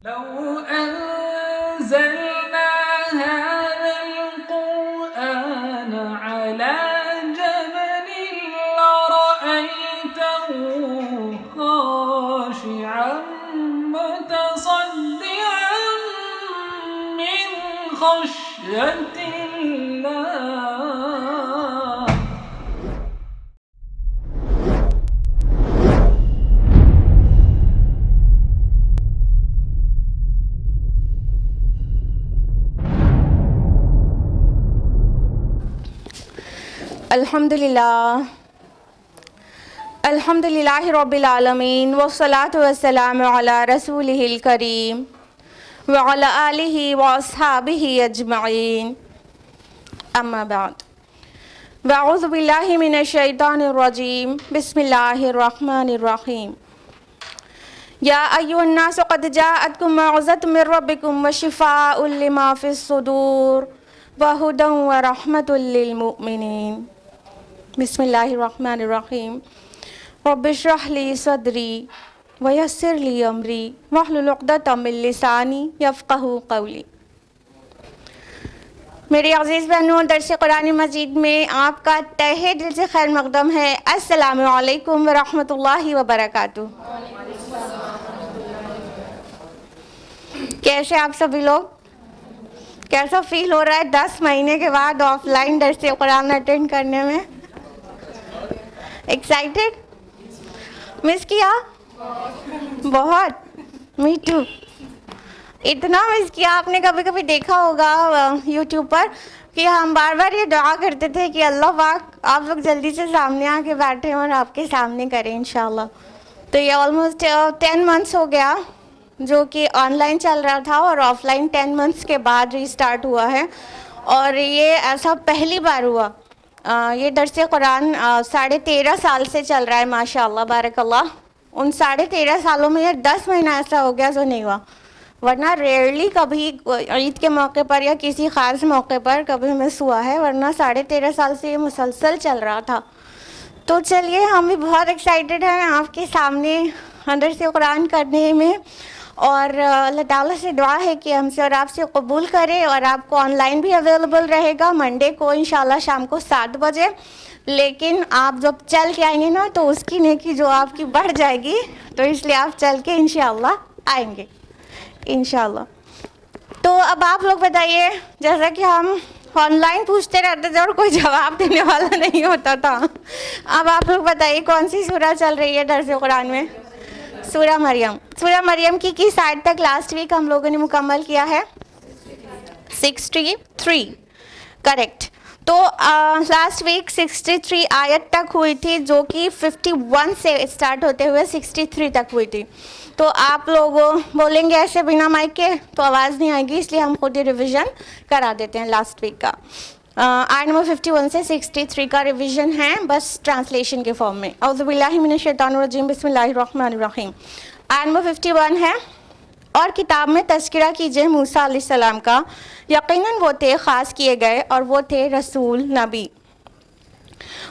لو أنزلنا هذا القرآن على جبل لرأيته خاشعا متصدعا من خشية الله. الحمدللہ رب العالمین والصلاة والسلام علی رسولہ الکریم وعلی آلہ واصحابہ اجمعین اما بعد واعوذ باللہ من الشیطان الرجیم بسم اللہ الرحمن الرحیم یا ایھا الناس قد جاءتکم موعظۃ من ربکم وشفاء لما فی الصدور وہدی ورحمۃ للمؤمنین. بسم اللہ الرحمن الرحیم. رب اشرح لی صدری ویسر لی امری واحلل عقدۃ من لسانی یفقہوا قولی. میری عزیز بہنوں، درس قرآن مجید میں آپ کا تہہ دل سے خیر مقدم ہے. السلام علیکم ورحمۃ اللہ وبرکاتہ. کیسے آپ سبھی لوگ؟ کیسا فیل ہو رہا ہے 10 مہینے کے بعد آف لائن درس قرآن اٹینڈ کرنے میں؟ ایکسائٹیڈ؟ مس کیا؟ بہت. Me too. اتنا مس کیا. آپ نے کبھی کبھی دیکھا ہوگا یوٹیوب پر کہ ہم بار بار یہ دعا کرتے تھے کہ اللہ پاک آپ لوگ جلدی سے سامنے آ کے بیٹھیں اور آپ کے سامنے کریں انشاءاللہ. تو یہ آلموسٹ 10 منتھس ہو گیا جو کہ آن لائن چل رہا تھا اور آف لائن 10 منتھس کے بعد ریسٹارٹ ہوا ہے. اور یہ ایسا پہلی بار ہوا. یہ درس قرآن 13.5 سال سے چل رہا ہے ماشاءاللہ بارک اللہ. ان 13.5 سالوں میں یہ 10 مہینہ ایسا ہو گیا جو نہیں ہوا، ورنہ ریئرلی کبھی عید کے موقع پر یا کسی خاص موقع پر کبھی مس ہوا ہے، ورنہ 13.5 سال سے یہ مسلسل چل رہا تھا. تو چلیے ہم بھی بہت ایکسائٹیڈ ہیں آپ کے سامنے درس قرآن کرنے میں، اور اللہ تعالیٰ سے دعا ہے کہ ہم سے اور آپ سے قبول کرے. اور آپ کو آن لائن بھی اویلیبل رہے گا منڈے کو انشاءاللہ شام کو 7 بجے. لیکن آپ جب چل کے آئیں گے نا تو اس کی نیکی جو آپ کی بڑھ جائے گی، تو اس لیے آپ چل کے انشاءاللہ آئیں گے انشاءاللہ. تو اب آپ لوگ بتائیے، جیسا کہ ہم آن لائن پوچھتے رہتے تھے اور کوئی جواب دینے والا نہیں ہوتا تھا، اب آپ لوگ بتائیے کون سی سورہ چل رہی ہے درس قرآن میں؟ سورہ مریم. سورہ مریم کی کس آیت تک لاسٹ ویک ہم لوگوں نے مکمل کیا ہے؟ 63. کریکٹ. تو لاسٹ ویک 63 آیت تک ہوئی تھی، جو کہ 51 سے اسٹارٹ ہوتے ہوئے 63 تک ہوئی تھی. تو آپ لوگ بولیں گے ایسے بنا مائک کے تو آواز نہیں آئے گی، اس لیے ہم خود ہی ریویژن کرا دیتے ہیں لاسٹ ویک کا. آیت نمبر 51 سے 63 کا ریویژن ہے بس ٹرانسلیشن کے فارم میں. اعوذ باللہ من الشیطان الرجیم بسم اللہ الرحمن الرحیم. آیت نمبر 51 ہے، اور کتاب میں تذکرہ کیجئے موسیٰ علیہ السلام کا، یقیناً وہ تھے خاص کیے گئے اور وہ تھے رسول نبی.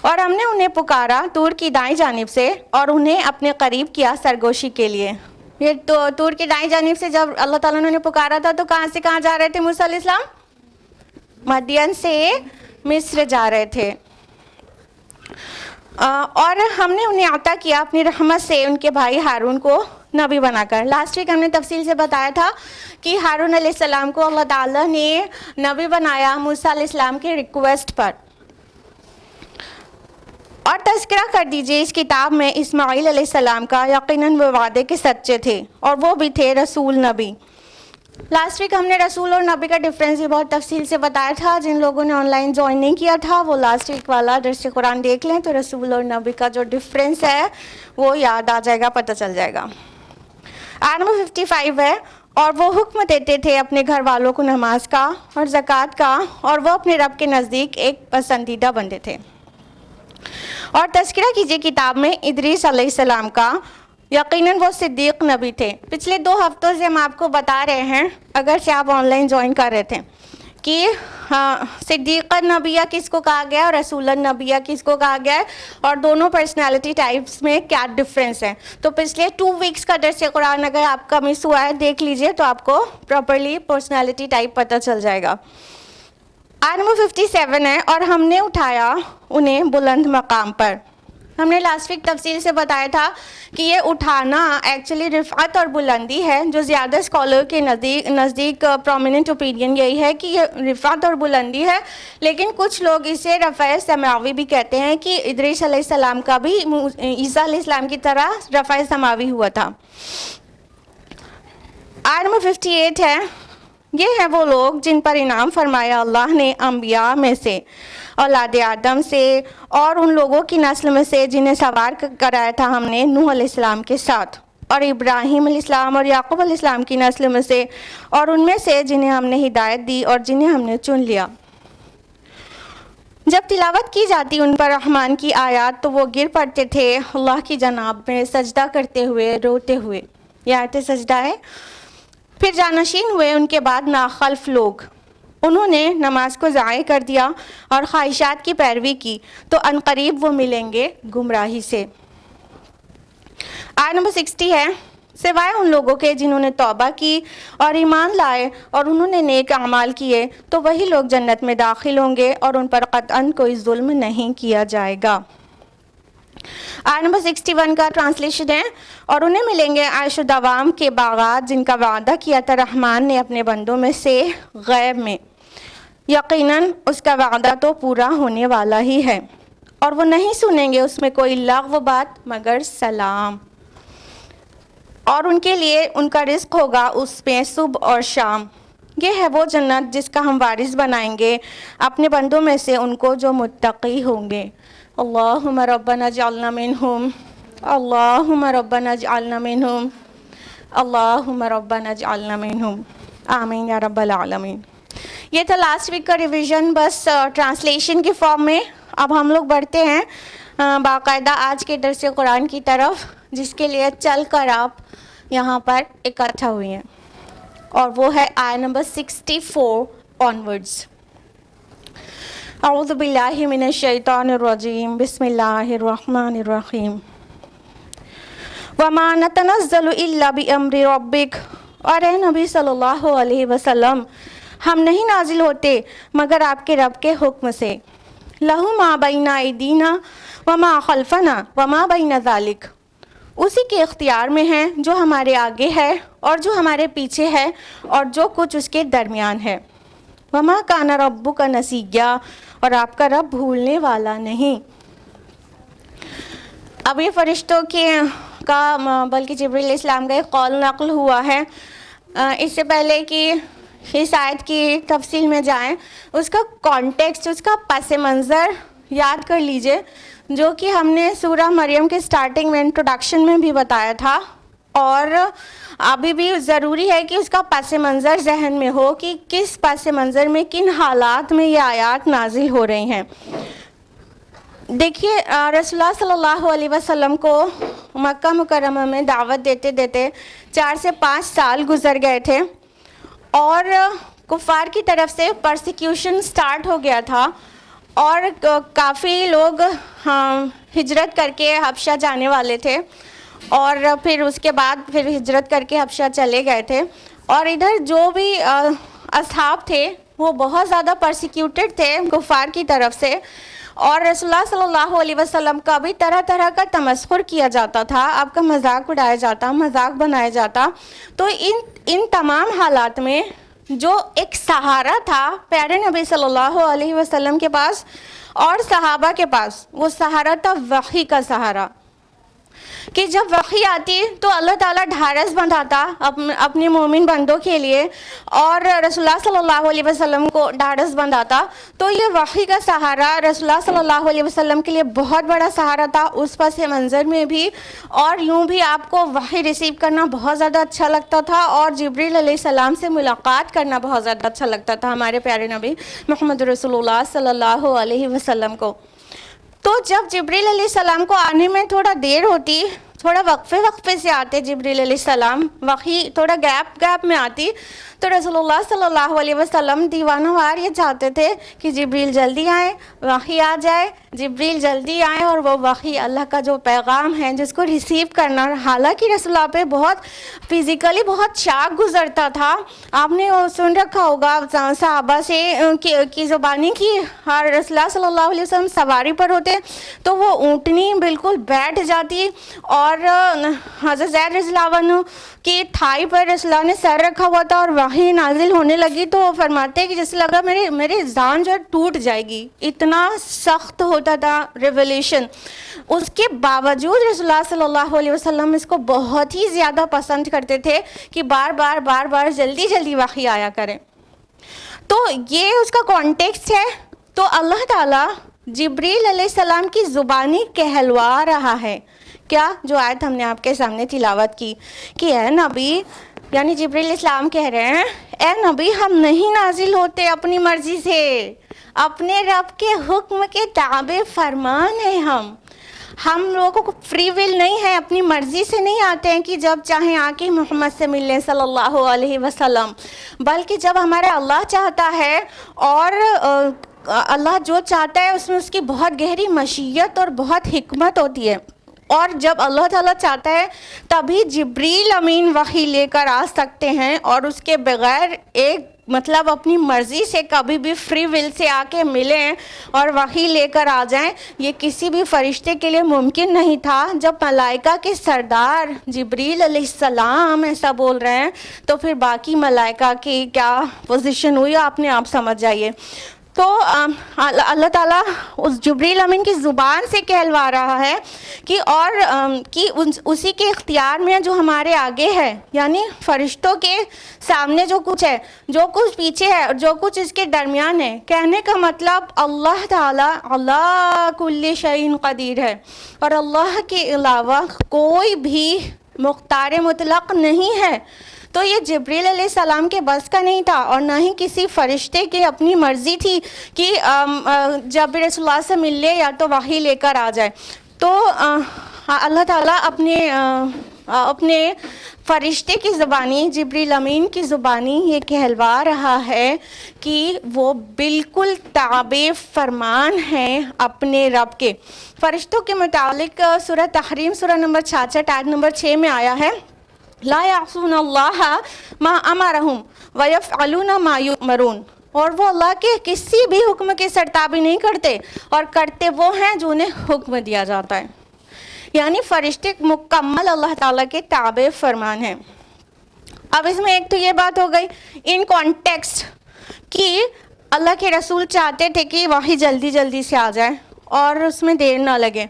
اور ہم نے انہیں پکارا طور کی دائیں جانب سے اور انہیں اپنے قریب کیا سرگوشی کے لیے. یہ تو طور کی دائیں جانب سے جب اللہ تعالیٰ نے انہیں پکارا تھا تو کہاں سے کہاں جا رہے تھے موسیٰ علیہ السلام؟ مدین سے مصر جا رہے تھے. اور ہم نے انہیں عطا کیا اپنی رحمت سے ان کے بھائی ہارون کو نبی بنا کر. لاسٹ ویک ہم نے تفصیل سے بتایا تھا کہ ہارون علیہ السلام کو اللہ تعالیٰ نے نبی بنایا موسیٰ علیہ السلام کے ریکویسٹ پر. اور تذکرہ کر دیجئے اس کتاب میں اسماعیل علیہ السلام کا، یقیناً وہ وعدے کے سچے تھے اور وہ بھی تھے رسول نبی. لاسٹ ویک ہم نے رسول اور نبی کا ڈفرینس بھی بہت تفصیل سے بتایا تھا. جن لوگوں نے آن لائن جوائن نہیں کیا تھا وہ لاسٹ ویک والا درس قرآن دیکھ لیں تو رسول اور نبی کا جو ڈفرینس ہے وہ یاد آ جائے گا، پتہ چل جائے گا. آیت نمبر 55 ہے، اور وہ حکم دیتے تھے اپنے گھر والوں کو نماز کا اور زکوٰۃ کا، اور وہ اپنے رب کے نزدیک ایک پسندیدہ بندے تھے. اور تذکرہ کیجئے کتاب میں ادریس علیہ السلام کا، یقیناً وہ صدیق نبی تھے. پچھلے 2 ہفتوں سے ہم آپ کو بتا رہے ہیں، اگرچہ آپ آن لائن جوائن کر رہے تھے، کہ صدیقہ نبیہ کس کو کہا گیا ہے اور رسول نبیہ کس کو کہا گیا ہے, اور دونوں پرسنالٹی ٹائپس میں کیا ڈفرینس ہے. تو پچھلے 2 ویکس کا درس قرآن اگر آپ کا مس ہوا ہے دیکھ لیجئے تو آپ کو پراپرلی پرسنالٹی ٹائپ پتہ چل جائے گا. آیت نمبر 57 ہے, اور ہم نے اٹھایا انہیں بلند مقام پر. ہم نے لاسٹ ویک تفصیل سے بتایا تھا کہ یہ اٹھانا ایکچولی رفعت اور بلندی ہے, جو زیادہ اسکالر کے نزدیک پرومیننٹ اوپینین یہی ہے کہ یہ رفعت اور بلندی ہے, لیکن کچھ لوگ اسے رفع سماوی بھی کہتے ہیں کہ ادریس علیہ السلام کا بھی عیسیٰ علیہ السلام کی طرح رفع سماوی ہوا تھا. آیت نمبر 58 ہے, یہ ہیں وہ لوگ جن پر انعام فرمایا اللہ نے انبیاء میں سے, اولاد آدم سے, اور ان لوگوں کی نسل میں سے جنہیں سوار کرایا تھا ہم نے نوح علیہ السلام کے ساتھ, اور ابراہیم علیہ السلام اور یعقوب علیہ السلام کی نسل میں سے, اور ان میں سے جنہیں ہم نے ہدایت دی اور جنہیں ہم نے چن لیا. جب تلاوت کی جاتی ان پر رحمان کی آیات تو وہ گر پڑتے تھے اللہ کی جناب میں سجدہ کرتے ہوئے, روتے ہوئے. یہ آیت سجدہ ہے. پھر جانشین ہوئے ان کے بعد ناخلف لوگ, انہوں نے نماز کو ضائع کر دیا اور خواہشات کی پیروی کی, تو عنقریب وہ ملیں گے گمراہی سے. آیت نمبر 60 ہے, سوائے ان لوگوں کے جنہوں نے توبہ کی اور ایمان لائے اور انہوں نے نیک اعمال کیے تو وہی لوگ جنت میں داخل ہوں گے اور ان پر قطعاً کوئی ظلم نہیں کیا جائے گا. آیت نمبر 61 کا ٹرانسلیشن ہے, اور انہیں ملیں گے عیش و دوام کے باغات جن کا وعدہ کیا تھا رحمان نے اپنے بندوں میں سے غیب میں, یقیناً اس کا وعدہ تو پورا ہونے والا ہی ہے, اور وہ نہیں سنیں گے اس میں کوئی لغو بات مگر سلام, اور ان کے لیے ان کا رزق ہوگا اس میں صبح اور شام. یہ ہے وہ جنت جس کا ہم وارث بنائیں گے اپنے بندوں میں سے ان کو جو متقی ہوں گے. اللہم ربنا اجعلنا منہم, اللہم ربنا اجعلنا منہم, اللہم ربنا اجعلنا منہم, آمین یا رب العالمین. یہ تھا لاسٹ ویک کا ریویژن, بس ٹرانسلیشن کے فارم میں. اب ہم لوگ بڑھتے ہیں باقاعدہ آج کے درس قرآن کی طرف, جس کے لیے چل کر آپ یہاں پر اکٹھا ہوئی ہیں, اور وہ ہے آیت نمبر 64 آنورڈز. اعوذ باللہ من الشیطان الرجیم, بسم اللہ الرحمن الرحیم. وما نتنزل الا بامر ربک, اور اے نبی صلی اللہ علیہ وسلم ہم نہیں نازل ہوتے مگر آپ کے رب کے حکم سے. لہ ما بین ایدینا وما خلفنا وما بین ذالک, اسی کے اختیار میں ہے جو ہمارے آگے ہے اور جو ہمارے پیچھے ہے اور جو کچھ اس کے درمیان ہے. وما کان ربک نسیا, اور آپ کا رب بھولنے والا نہیں. اب یہ فرشتوں کا بلکہ جبریل علیہ السلام کا ایک قول نقل ہوا ہے. اس سے پہلے کہ اس آیت کی تفصیل میں جائیں, اس کا کانٹیکسٹ, اس کا پس منظر یاد کر لیجئے, جو کہ ہم نے سورہ مریم کے سٹارٹنگ میں انٹروڈکشن میں بھی بتایا تھا, اور ابھی بھی ضروری ہے کہ اس کا پس منظر ذہن میں ہو کہ کس پس منظر میں کن حالات میں یہ آیات نازل ہو رہی ہیں. دیکھیے رسول اللہ صلی اللہ علیہ وسلم کو مکہ مکرمہ میں دعوت دیتے دیتے 4 سے 5 سال گزر گئے تھے, اور کفار کی طرف سے پرسیکیوشن سٹارٹ ہو گیا تھا, اور کافی لوگ ہجرت کر کے حبشہ جانے والے تھے, اور پھر اس کے بعد پھر ہجرت کر کے حبشہ چلے گئے تھے. اور ادھر جو بھی اصحاب تھے وہ بہت زیادہ پرسیکیوٹڈ تھے کفار کی طرف سے, اور رسول اللہ صلی اللہ علیہ وسلم کا بھی طرح طرح کا تمسخر کیا جاتا تھا, آپ کا مذاق اڑایا جاتا, مذاق بنایا جاتا. تو ان تمام حالات میں جو ایک سہارا تھا پیارے نبی صلی اللہ علیہ وسلم کے پاس اور صحابہ کے پاس, وہ سہارا تھا وحی کا سہارا, کہ جب وحی آتی تو اللہ تعالیٰ ڈھارس بندھاتا اپنے مومن بندوں کے لیے, اور رسول اللہ صلی اللہ علیہ وسلم کو ڈھارس بندھاتا. تو یہ وحی کا سہارا رسول اللہ صلی اللہ علیہ وسلم کے لیے بہت بڑا سہارا تھا اس پس منظر میں بھی, اور یوں بھی آپ کو وحی ریسیو کرنا بہت زیادہ اچھا لگتا تھا, اور جبریل علیہ السلام سے ملاقات کرنا بہت زیادہ اچھا لگتا تھا ہمارے پیارے نبی محمد رسول اللہ صلی اللہ علیہ وسلم کو. تو جب جبریل علیہ السلام کو آنے میں تھوڑا دیر ہوتی, تھوڑا وقفے سے آتے جبریل علیہ السلام, وحی تھوڑا گیپ میں آتی, تو رسول اللہ صلی اللہ علیہ وسلم دیوانہ وار یہ چاہتے تھے کہ جبریل جلدی آئے، وحی آ جائے، جبریل جلدی آئے اور وہ وحی اللہ کا جو پیغام ہے جس کو ریسیو کرنا. حالانکہ رسول اللہ پہ بہت فزیکلی بہت شاک گزرتا تھا. آپ نے سن رکھا ہوگا صحابہ سے کی زبانی کی، اور رسول اللہ صلی اللہ علیہ وسلم سواری پر ہوتے تو وہ اونٹنی بالکل بیٹھ جاتی، اور حضرت زید رضی اللہ عنہ کی تھائی پر رسول اللہ نے سر رکھا ہوا تھا اور وحی نازل ہونے لگی تو وہ فرماتے ہیں کہ جیسے لگا میری جان جو ہے ٹوٹ جائے گی، اتنا سخت ہوتا تھا ریولیشن. اس کے باوجود رسول اللہ صلی اللہ علیہ وسلم اس کو بہت ہی زیادہ پسند کرتے تھے کہ بار بار جلدی جلدی وحی آیا کریں. تو یہ اس کا کانٹیکسٹ ہے. تو اللہ تعالیٰ جبریل علیہ السلام کی زبانی کہلوا رہا ہے. کیا؟ جو آیت ہم نے آپ کے سامنے تلاوت کی کہ اے نبی، یعنی جبریل علیہ السلام کہہ رہے ہیں اے نبی ہم نہیں نازل ہوتے اپنی مرضی سے، اپنے رب کے حکم کے تابع فرمان ہیں. ہم لوگوں کو فری ول نہیں ہے، اپنی مرضی سے نہیں آتے ہیں کہ جب چاہیں آ کے محمد سے ملیں صلی اللہ علیہ وسلم، بلکہ جب ہمارا اللہ چاہتا ہے، اور اللہ جو چاہتا ہے اس میں اس کی بہت گہری مشیت اور بہت حکمت ہوتی ہے. اور جب اللہ تعالیٰ چاہتا ہے تبھی جبریل امین وحی لے کر آ سکتے ہیں، اور اس کے بغیر ایک مطلب اپنی مرضی سے کبھی بھی فری ول سے آ کے ملیں اور وحی لے کر آ جائیں، یہ کسی بھی فرشتے کے لیے ممکن نہیں تھا. جب ملائکہ کے سردار جبریل علیہ السلام ایسا بول رہے ہیں تو پھر باقی ملائکہ کی کیا پوزیشن ہوئی آپ نے آپ سمجھ جائیے. تو اللہ تعالیٰ اس جبریل امین کی زبان سے کہلوا رہا ہے کہ اور کہ اسی کے اختیار میں جو ہمارے آگے ہے، یعنی فرشتوں کے سامنے جو کچھ ہے، جو کچھ پیچھے ہے، جو کچھ اس کے درمیان ہے. کہنے کا مطلب اللہ تعالیٰ اللہ کل شیء قدیر ہے، اور اللہ کے علاوہ کوئی بھی مختار مطلق نہیں ہے. تو یہ جبریل علیہ السلام کے بس کا نہیں تھا، اور نہ ہی کسی فرشتے کی اپنی مرضی تھی کہ جب بھی رسول اللہ سے مل لے یا تو وحی لے کر آ جائے. تو اللہ تعالیٰ اپنے فرشتے کی زبانی، جبریل امین کی زبانی یہ کہلوا رہا ہے کہ وہ بالکل تابع فرمان ہیں اپنے رب کے. فرشتوں کے متعلق سورہ تحریم سورہ نمبر 66 آیت نمبر 6 میں آیا ہے لا یعصون اللہ ما امرہم ویفعلون ما یؤمرون، اور وہ اللہ کے کسی بھی حکم کی سرتابی نہیں کرتے اور کرتے وہ ہیں جو انہیں حکم دیا جاتا ہے. یعنی فرشتے مکمل اللہ تعالیٰ کے تابع فرمان ہیں. اب اس میں ایک تو یہ بات ہو گئی ان کانٹیکسٹ کہ اللہ کے رسول چاہتے تھے کہ وحی جلدی جلدی سے آ جائے اور اس میں دیر نہ لگے،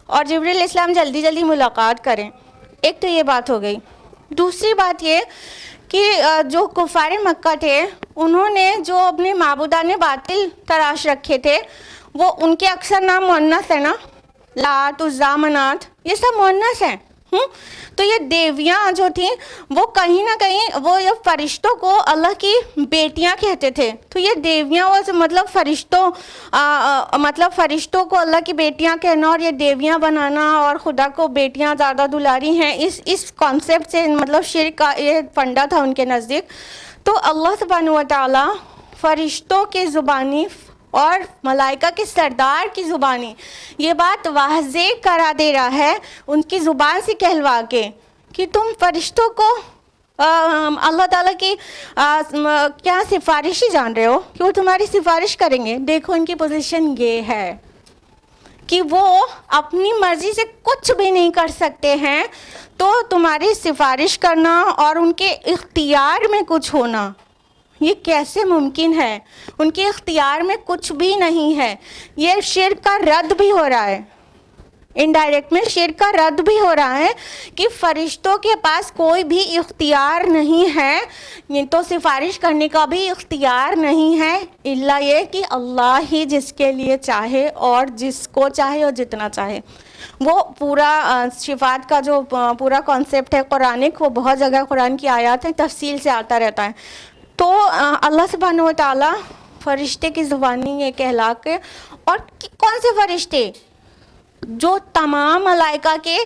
اور جبریل علیہ السلام جلدی جلدی ملاقات کریں. ایک تو یہ بات ہو گئی. دوسری بات یہ کہ جو کفار مکہ تھے انہوں نے جو اپنے معبودان باطل تراش رکھے تھے وہ ان کے اکثر نام مؤنث ہے نا، لات، عزیٰ، منات، یہ سب مؤنث ہیں. تو یہ دیویاں جو تھیں وہ کہیں نہ کہیں وہ یہ فرشتوں کو اللہ کی بیٹیاں کہتے تھے. تو یہ دیویاں مطلب فرشتوں کو اللہ کی بیٹیاں کہنا اور یہ دیویاں بنانا اور خدا کو بیٹیاں زیادہ دلاری ہیں، اس کانسیپٹ سے مطلب شرک کا یہ فنڈا تھا ان کے نزدیک. تو اللہ سبحانہ و تعالیٰ فرشتوں کی زبانی اور ملائکہ کے سردار کی زبانی یہ بات واضح کرا دے رہا ہے ان کی زبان سے کہلوا کے کہ تم فرشتوں کو اللہ تعالیٰ کی کیا سفارشی جان رہے ہو کہ وہ تمہاری سفارش کریں گے. دیکھو ان کی پوزیشن یہ ہے کہ وہ اپنی مرضی سے کچھ بھی نہیں کر سکتے ہیں، تو تمہاری سفارش کرنا اور ان کے اختیار میں کچھ ہونا یہ کیسے ممکن ہے؟ ان کے اختیار میں کچھ بھی نہیں ہے. یہ شرک کا رد بھی ہو رہا ہے، انڈائریکٹ میں شرک کا رد بھی ہو رہا ہے کہ فرشتوں کے پاس کوئی بھی اختیار نہیں ہے، تو سفارش کرنے کا بھی اختیار نہیں ہے الا یہ کہ اللہ ہی جس کے لیے چاہے اور جس کو چاہے اور جتنا چاہے. وہ پورا شفاعت کا جو پورا کانسیپٹ ہے قرآنک، وہ بہت جگہ قرآن کی آیات ہیں تفصیل سے آتا رہتا ہے. تو اللہ سبحانہ و تعالیٰ فرشتے کی زبانی یہ کہلا کے، اور کون سے فرشتے؟ جو تمام ملائکہ کے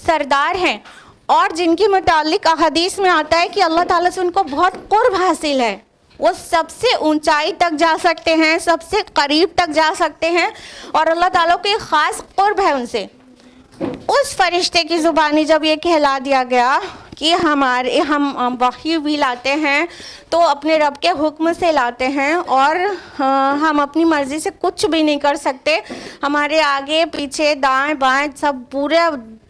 سردار ہیں اور جن کے متعلق احادیث میں آتا ہے کہ اللہ تعالیٰ سے ان کو بہت قرب حاصل ہے، وہ سب سے اونچائی تک جا سکتے ہیں، سب سے قریب تک جا سکتے ہیں، اور اللہ تعالیٰ کو ایک خاص قرب ہے ان سے. اس فرشتے کی زبانی جب یہ کہلا دیا گیا کہ ہم وحی بھی لاتے ہیں تو اپنے رب کے حکم سے لاتے ہیں، اور ہم اپنی مرضی سے کچھ بھی نہیں کر سکتے، ہمارے آگے پیچھے دائیں بائیں سب پورے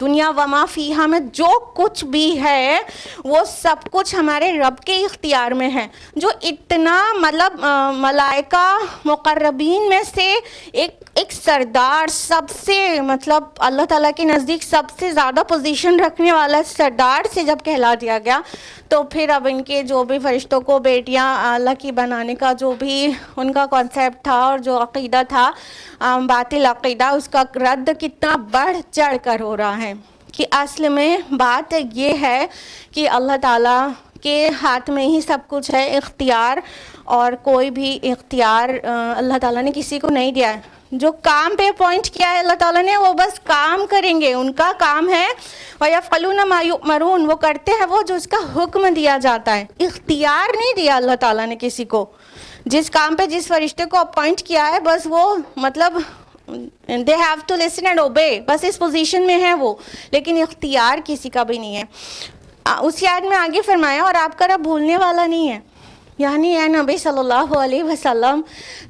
دنیا وما فیہا میں جو کچھ بھی ہے وہ سب کچھ ہمارے رب کے اختیار میں ہے، جو اتنا مطلب ملائکہ مقربین میں سے ایک سردار، سب سے مطلب اللہ تعالیٰ کے نزدیک سب سے زیادہ پوزیشن رکھنے والا سردار سے جب کہلا دیا گیا، تو پھر اب ان کے جو بھی فرشتوں کو بیٹیاں اللہ کی بنانے کا جو بھی ان کا کانسیپٹ تھا اور جو عقیدہ تھا باطل عقیدہ، اس کا رد کتنا بڑھ چڑھ کر ہو رہا ہے کہ اصل میں بات یہ ہے کہ اللہ تعالیٰ کے ہاتھ میں ہی سب کچھ ہے اختیار، اور کوئی بھی اختیار اللہ تعالیٰ نے کسی کو نہیں دیا ہے. جو کام پہ پوائنٹ کیا ہے اللہ تعالیٰ نے، وہ بس کام کریں گے، ان کا کام ہے وَيَفْعَلُونَ مَا يُؤْمَرُونَ، وہ کرتے ہیں وہ جو اس کا حکم دیا جاتا ہے. اختیار نہیں دیا اللہ تعالیٰ نے کسی کو. جس کام پہ جس فرشتے کو اپوائنٹ کیا ہے بس وہ مطلب they have to listen and obey، بس اس پوزیشن میں ہے وہ، لیکن اختیار کسی کا بھی نہیں ہے. اسی آیت میں آگے فرمایا اور آپ کا رب بھولنے والا نہیں ہے، یعنی اے نبی صلی اللہ علیہ وسلم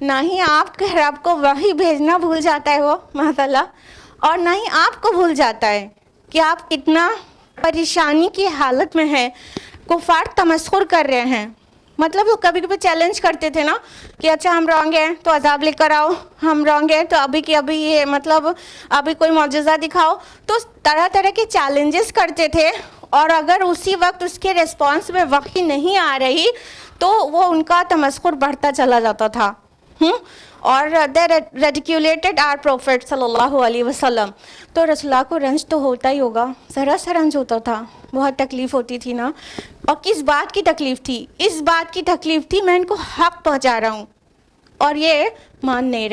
نہ ہی آپ کے رب کو وحی بھیجنا بھول جاتا ہے وہ معاذ اللہ، اور نہ ہی آپ کو بھول جاتا ہے کہ آپ کتنا پریشانی کی حالت میں ہیں. کفار تمسخر کر رہے ہیں، مطلب وہ کبھی کبھی چیلنج کرتے تھے نا کہ اچھا ہم رانگ ہیں تو عذاب لے کر آؤ، ہم رانگ ہیں تو ابھی یہ مطلب ابھی کوئی معجزہ دکھاؤ، تو طرح طرح کے چیلنجز کرتے تھے، اور اگر اسی وقت اس کے ریسپانس میں وحی نہیں آ رہی تو وہ ان کا تمسخر بڑھتا چلا جاتا تھا. اور they ridiculed our prophet صلی اللہ علیہ وسلم. تو رسول اللہ کو رنج تو ہوتا ہی ہوگا، ذرا سا رنج ہوتا تھا، بہت تکلیف ہوتی تھی نا. اور کس بات کی تکلیف تھی؟ اس بات کی تکلیف تھی میں ان کو حق پہنچا رہا ہوں اور یہ مان نہیں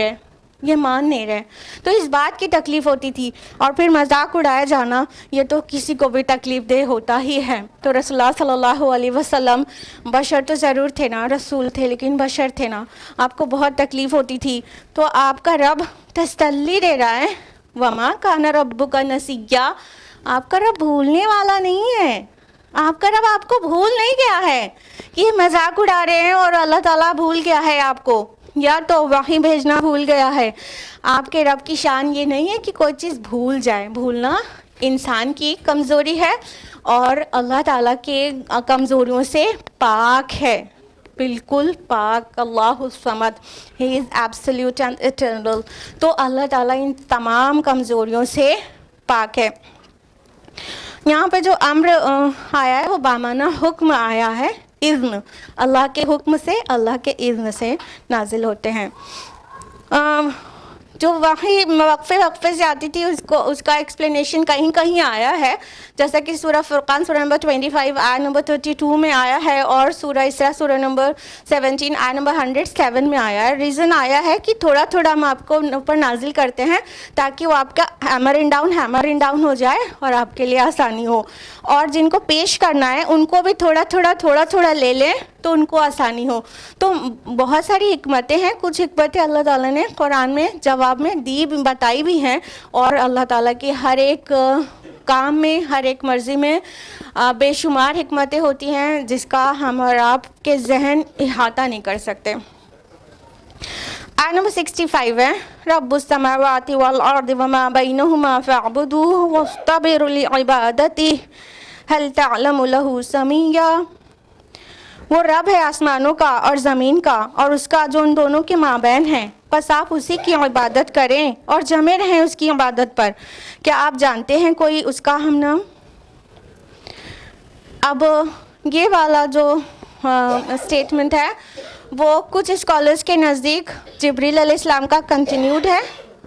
رہے، تو اس بات کی تکلیف ہوتی تھی. اور پھر مذاق اڑایا جانا یہ تو کسی کو بھی تکلیف دہ ہوتا ہی ہے. تو رسول اللہ صلی اللہ علیہ وسلم بشر تو ضرور تھے نا، رسول تھے لیکن بشر تھے نا، آپ کو بہت تکلیف ہوتی تھی. تو آپ کا رب تسلی دے رہا ہے وما کان ربک نسیا، آپ کا رب بھولنے والا نہیں ہے، آپ کا رب آپ کو بھول نہیں گیا ہے کہ یہ مذاق اڑا رہے ہیں اور اللہ تعالیٰ بھول گیا ہے آپ کو، یا تو وحی بھیجنا بھول گیا ہے. آپ کے رب کی شان یہ نہیں ہے کہ کوئی چیز بھول جائے، بھولنا انسان کی کمزوری ہے اور اللہ تعالیٰ کے کمزوریوں سے پاک ہے، بالکل پاک. اللہ الصمد، ہی از ایبسلیوٹ اینڈ ایٹرنل. تو اللہ تعالیٰ ان تمام کمزوریوں سے پاک ہے. یہاں پہ جو امر آیا ہے وہ بامانہ حکم آیا ہے، اذن، اللہ کے حکم سے، اللہ کے اذن سے نازل ہوتے ہیں. جو وحی وقفے سے آتی تھی اس کا ایکسپلینیشن کہیں کہیں آیا ہے، جیسا کہ سورہ فرقان سورہ نمبر 25 آیت نمبر 32 میں آیا ہے، اور سورہ اسراء سورہ نمبر 17 آیت نمبر 107 میں آیا ہے. ریزن آیا ہے کہ تھوڑا تھوڑا ہم آپ کو اوپر نازل کرتے ہیں تاکہ وہ آپ کا ہیمر ان ڈاؤن ہو جائے اور آپ کے لیے آسانی ہو، اور جن کو پیش کرنا ہے ان کو بھی تھوڑا تھوڑا لے لیں تو ان کو آسانی ہو. تو بہت ساری حکمتیں ہیں، کچھ حکمتیں اللہ تعالیٰ نے قرآن میں جواب میں بتائی بھی ہیں، اور اللہ تعالیٰ کے ہر ایک کام میں، ہر ایک مرضی میں بے شمار حکمتیں ہوتی ہیں جس کا ہم اور آپ کے ذہن احاطہ نہیں کر سکتے. آیت نمبر 65 ہے، رب السماوات والارض وما بینہما فاعبدوہ واصطبر لعبادتہ هل تعلم له سمیا. وہ رب ہے آسمانوں کا اور زمین کا اور اس کا جو ان دونوں کے مابین ہے، بس آپ اسی کی عبادت کریں اور جمے رہیں اس کی عبادت پر. کیا آپ جانتے ہیں کوئی اس کا ہم نام؟ اب یہ والا جو اسٹیٹمنٹ ہے وہ کچھ اسکالرس کے نزدیک جبریل علیہ السلام کا کنٹینیوڈ ہے،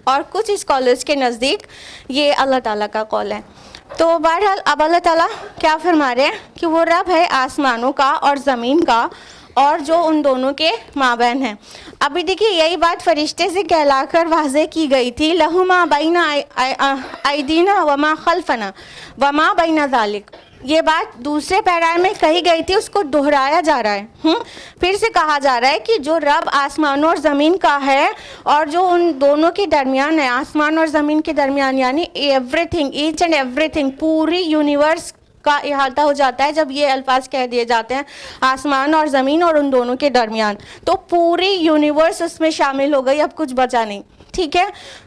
اور کچھ اسکالرس کے نزدیک یہ اللہ تعالیٰ کا قول ہے. تو بہرحال اب اللہ تعالیٰ کیا فرما رہے ہیں کہ وہ رب ہے آسمانوں کا اور زمین کا اور جو ان دونوں کے مابین ہے. ابھی دیکھیے یہی بات فرشتے سے کہلا کر واضح کی گئی تھی, لہو ما بین ایدینا وما خلفنا وما بین ذالک. یہ بات دوسرے پیرائے میں کہی گئی تھی, اس کو دہرایا جا رہا ہے. پھر سے کہا جا رہا ہے کہ جو رب آسمانوں اور زمین کا ہے اور جو ان دونوں کے درمیان ہے, آسمان اور زمین کے درمیان, یعنی everything, each and everything, پوری یونیورس کا احاطہ ہو جاتا ہے جب یہ الفاظ کہہ دیے جاتے ہیں آسمان اور زمین اور ان دونوں کے درمیان, تو پوری یونیورس اس میں شامل ہو گئی, اب کچھ بچا نہیں. ٹھیک ہے,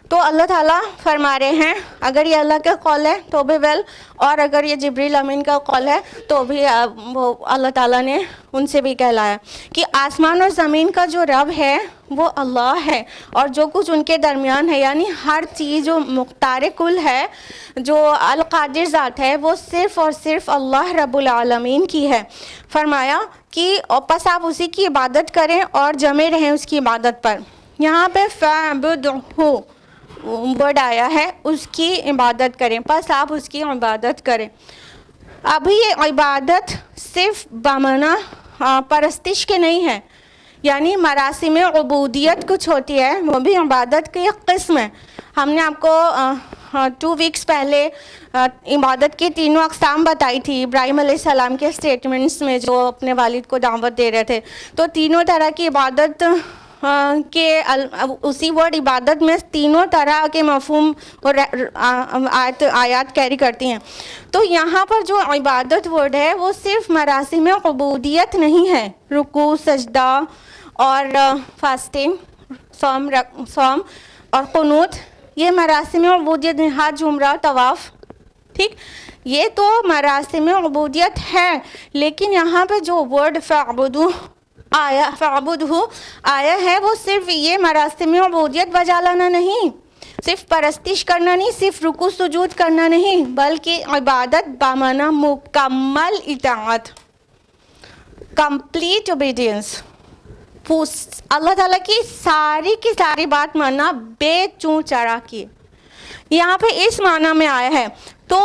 تو اللہ تعالیٰ فرما رہے ہیں اگر یہ اللہ کا قول ہے تو بھی ویل, اور اگر یہ جبریل امین کا قول ہے تو بھی وہ اللہ تعالیٰ نے ان سے بھی کہلایا کہ آسمان اور زمین کا جو رب ہے وہ اللہ ہے, اور جو کچھ ان کے درمیان ہے یعنی ہر چیز جو مختار کل ہے, جو القادر ذات ہے, وہ صرف اور صرف اللہ رب العالمین کی ہے. فرمایا کہ پس آپ اسی کی عبادت کریں اور جمے رہیں اس کی عبادت پر. یہاں پہ فَاعْبُدْهُ ورڈ آیا ہے, اس کی عبادت کریں, پس آپ اس کی عبادت کریں. ابھی یہ عبادت صرف بامانہ پرستش کے نہیں ہے, یعنی مراسم عبودیت کچھ ہوتی ہے, وہ بھی عبادت کی ایک قسم ہے. ہم نے آپ کو 2 ویکس پہلے عبادت کی تینوں اقسام بتائی تھی ابراہیم علیہ السلام کے اسٹیٹمنٹس میں, جو اپنے والد کو دعوت دے رہے تھے. تو تینوں طرح کی عبادت کہ اسی ورڈ عبادت میں تینوں طرح کے مفہوم اور آیات کیری کرتی ہیں. تو یہاں پر جو عبادت ورڈ ہے وہ صرف مراسم عبودیت نہیں ہے, رکوع, سجدہ اور فاسٹنگ, صوم اور قنوت, یہ مراسم عبودیت, حج, عمرہ, طواف. ٹھیک, یہ تو مراسم عبودیت ہے, لیکن یہاں پہ جو ورڈ فَاعْبُدْهُ آیا ہے وہ صرف یہ مراسم عبودیت بجا لانا نہیں, صرف پرستش کرنا نہیں, صرف رکوع سجود کرنا نہیں, بلکہ عبادت بامانہ مکمل اطاعت, کمپلیٹ اوبیڈینس, اللہ تعالیٰ کی ساری بات ماننا بے چوں چرا کی. یہاں پہ اس معنی میں آیا ہے. تو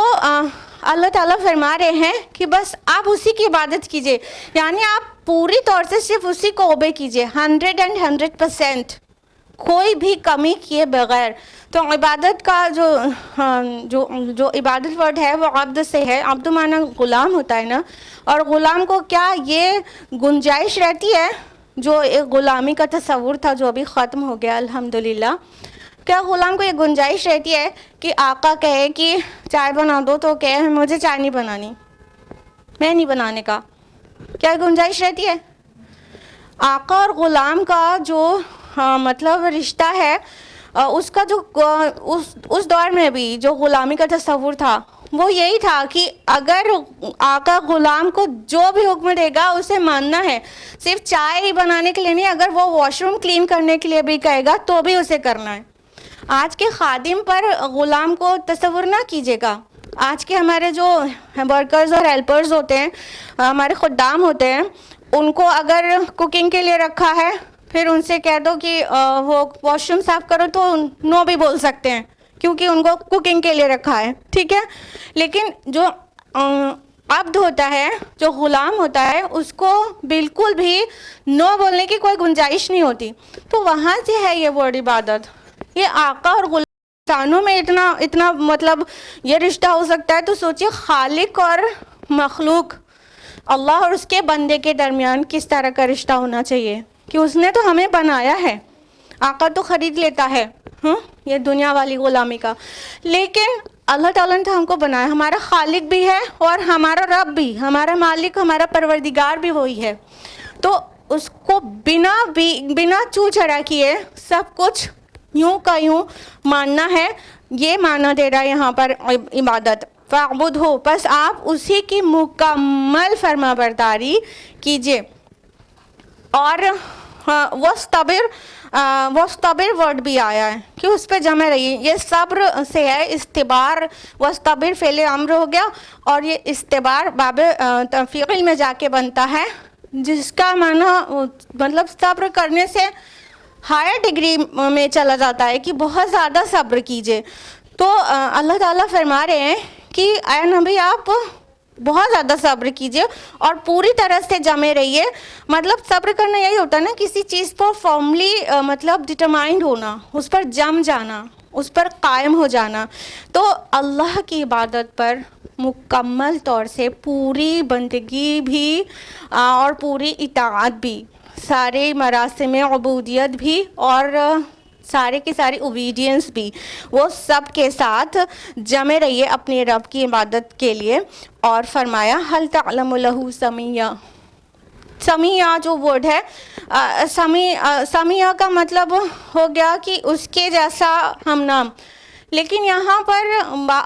اللہ تعالیٰ فرما رہے ہیں کہ بس آپ اسی کی عبادت کیجئے, یعنی آپ پوری طور سے صرف اسی کو اوبے کیجئے 100%, کوئی بھی کمی کیے بغیر. تو عبادت کا جو عبادت ورڈ ہے وہ عبد سے ہے, عبد معنی غلام ہوتا ہے نا, اور غلام کو کیا یہ گنجائش رہتی ہے, جو ایک غلامی کا تصور تھا جو ابھی ختم ہو گیا الحمدللہ, کیا غلام کو یہ گنجائش رہتی ہے کہ آقا کہے کہ چائے بنا دو تو کہے مجھے چائے نہیں بنانی, میں نہیں بنانے کا, کیا گنجائش رہتی ہے؟ آقا اور غلام کا جو مطلب رشتہ ہے, اس کا جو اس دور میں بھی جو غلامی کا تصور تھا وہ یہی تھا کہ اگر آقا غلام کو جو بھی حکم دے گا اسے ماننا ہے, صرف چائے ہی بنانے کے لیے نہیں, اگر وہ واش روم کلین کرنے کے لیے بھی کہے گا تو بھی اسے کرنا ہے. آج کے خادم پر غلام کو تصور نہ کیجیے گا. آج کے ہمارے جو ورکرز اور ہیلپرز ہوتے ہیں, ہمارے خدام ہوتے ہیں, ان کو اگر کوکنگ کے لیے رکھا ہے پھر ان سے کہہ دو کہ وہ واش روم صاف کرو تو نو بھی بول سکتے ہیں کیونکہ ان کو کوکنگ کے لیے رکھا ہے. ٹھیک ہے, لیکن جو عبد ہوتا ہے, جو غلام ہوتا ہے, اس کو بالکل بھی نو بولنے کی کوئی گنجائش نہیں ہوتی. تو وہاں سے ہے یہ ورڈ عبادت. یہ آقا اور غلاموں میں اتنا مطلب یہ رشتہ ہو سکتا ہے, تو سوچئے خالق اور مخلوق, اللہ اور اس کے بندے کے درمیان کس طرح کا رشتہ ہونا چاہیے, کہ اس نے تو ہمیں بنایا ہے. آقا تو خرید لیتا ہے یہ دنیا والی غلامی کا, لیکن اللہ تعالیٰ نے تو ہم کو بنایا, ہمارا خالق بھی ہے اور ہمارا رب بھی, ہمارا مالک, ہمارا پروردگار بھی وہی ہے. تو اس کو بنا چو چڑھا کیے سب کچھ یوں کا یوں ماننا ہے. یہ معنی دے رہا ہے یہاں پر عبادت. فَاعْبُدْهُ, پس آپ اسی کی مکمل فرما برداری کیجئے. اور وَاسْتَبِرْ ورڈ بھی آیا ہے کہ اس پہ جمع رہیے. یہ صبر سے ہے, استبار, وَاسْتَبِرْ فعل امر ہو گیا, اور یہ استبار باب فعل میں جا کے بنتا ہے, جس کا معنی مطلب صبر کرنے سے ہائر ڈگری میں چلا جاتا ہے کہ بہت زیادہ صبر کیجئے. تو اللہ تعالیٰ فرما رہے ہیں کہ اے نبی آپ بہت زیادہ صبر کیجیے اور پوری طرح سے جمے رہیے. مطلب صبر کرنا یہی ہوتا ہے نا, کسی چیز پر فارملی مطلب ڈٹرمائنڈ ہونا, اس پر جم جانا, اس پر قائم ہو جانا. تو اللہ کی عبادت پر مکمل طور سے پوری بندگی بھی اور پوری اطاعت بھی, سارے مراسم عبودیت بھی اور سارے کی ساری اوبیڈینس بھی, وہ سب کے ساتھ جمے رہیے اپنے رب کی عبادت کے لیے. اور فرمایا هل تعلم له سمیہ. سمیہ جو ورڈ ہے, سمیہ کا مطلب ہو گیا کہ اس کے جیسا ہم نام. لیکن یہاں پر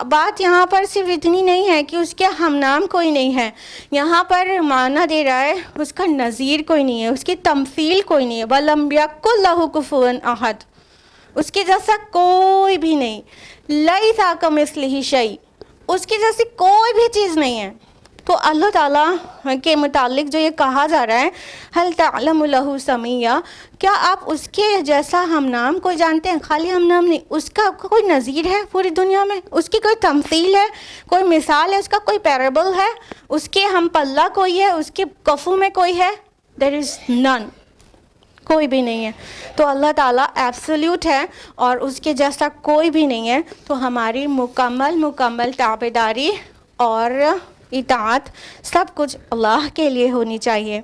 بات یہاں پر صرف اتنی نہیں ہے کہ اس کے ہم نام کوئی نہیں ہے. یہاں پر معنی دے رہا ہے اس کا نظیر کوئی نہیں ہے, اس کی تمثیل کوئی نہیں ہے. وَلَمْ يَكُنْ لَهُ كُفُوًا أَحَدٌ, اس کے جیسا کوئی بھی نہیں. لَيْسَ كَمِثْلِهِ شَيْءٌ, اس کی جیسی کوئی بھی چیز نہیں ہے. تو اللہ تعالیٰ کے متعلق جو یہ کہا جا رہا ہے هل تعلم له سمیہ, کیا آپ اس کے جیسا ہم نام کوئی جانتے ہیں؟ خالی ہم نام نہیں, اس کا کوئی نظیر ہے پوری دنیا میں, اس کی کوئی تمثیل ہے, کوئی مثال ہے, اس کا کوئی پیرابل ہے, اس کے ہم پلہ کوئی ہے, اس کے کفو میں کوئی ہے؟ there is none, کوئی بھی نہیں ہے. تو اللہ تعالیٰ ایبسلیوٹ ہے اور اس کے جیسا کوئی بھی نہیں ہے. تو ہماری مکمل تابعداری اور اطاعت سب کچھ اللہ کے لیے ہونی چاہیے.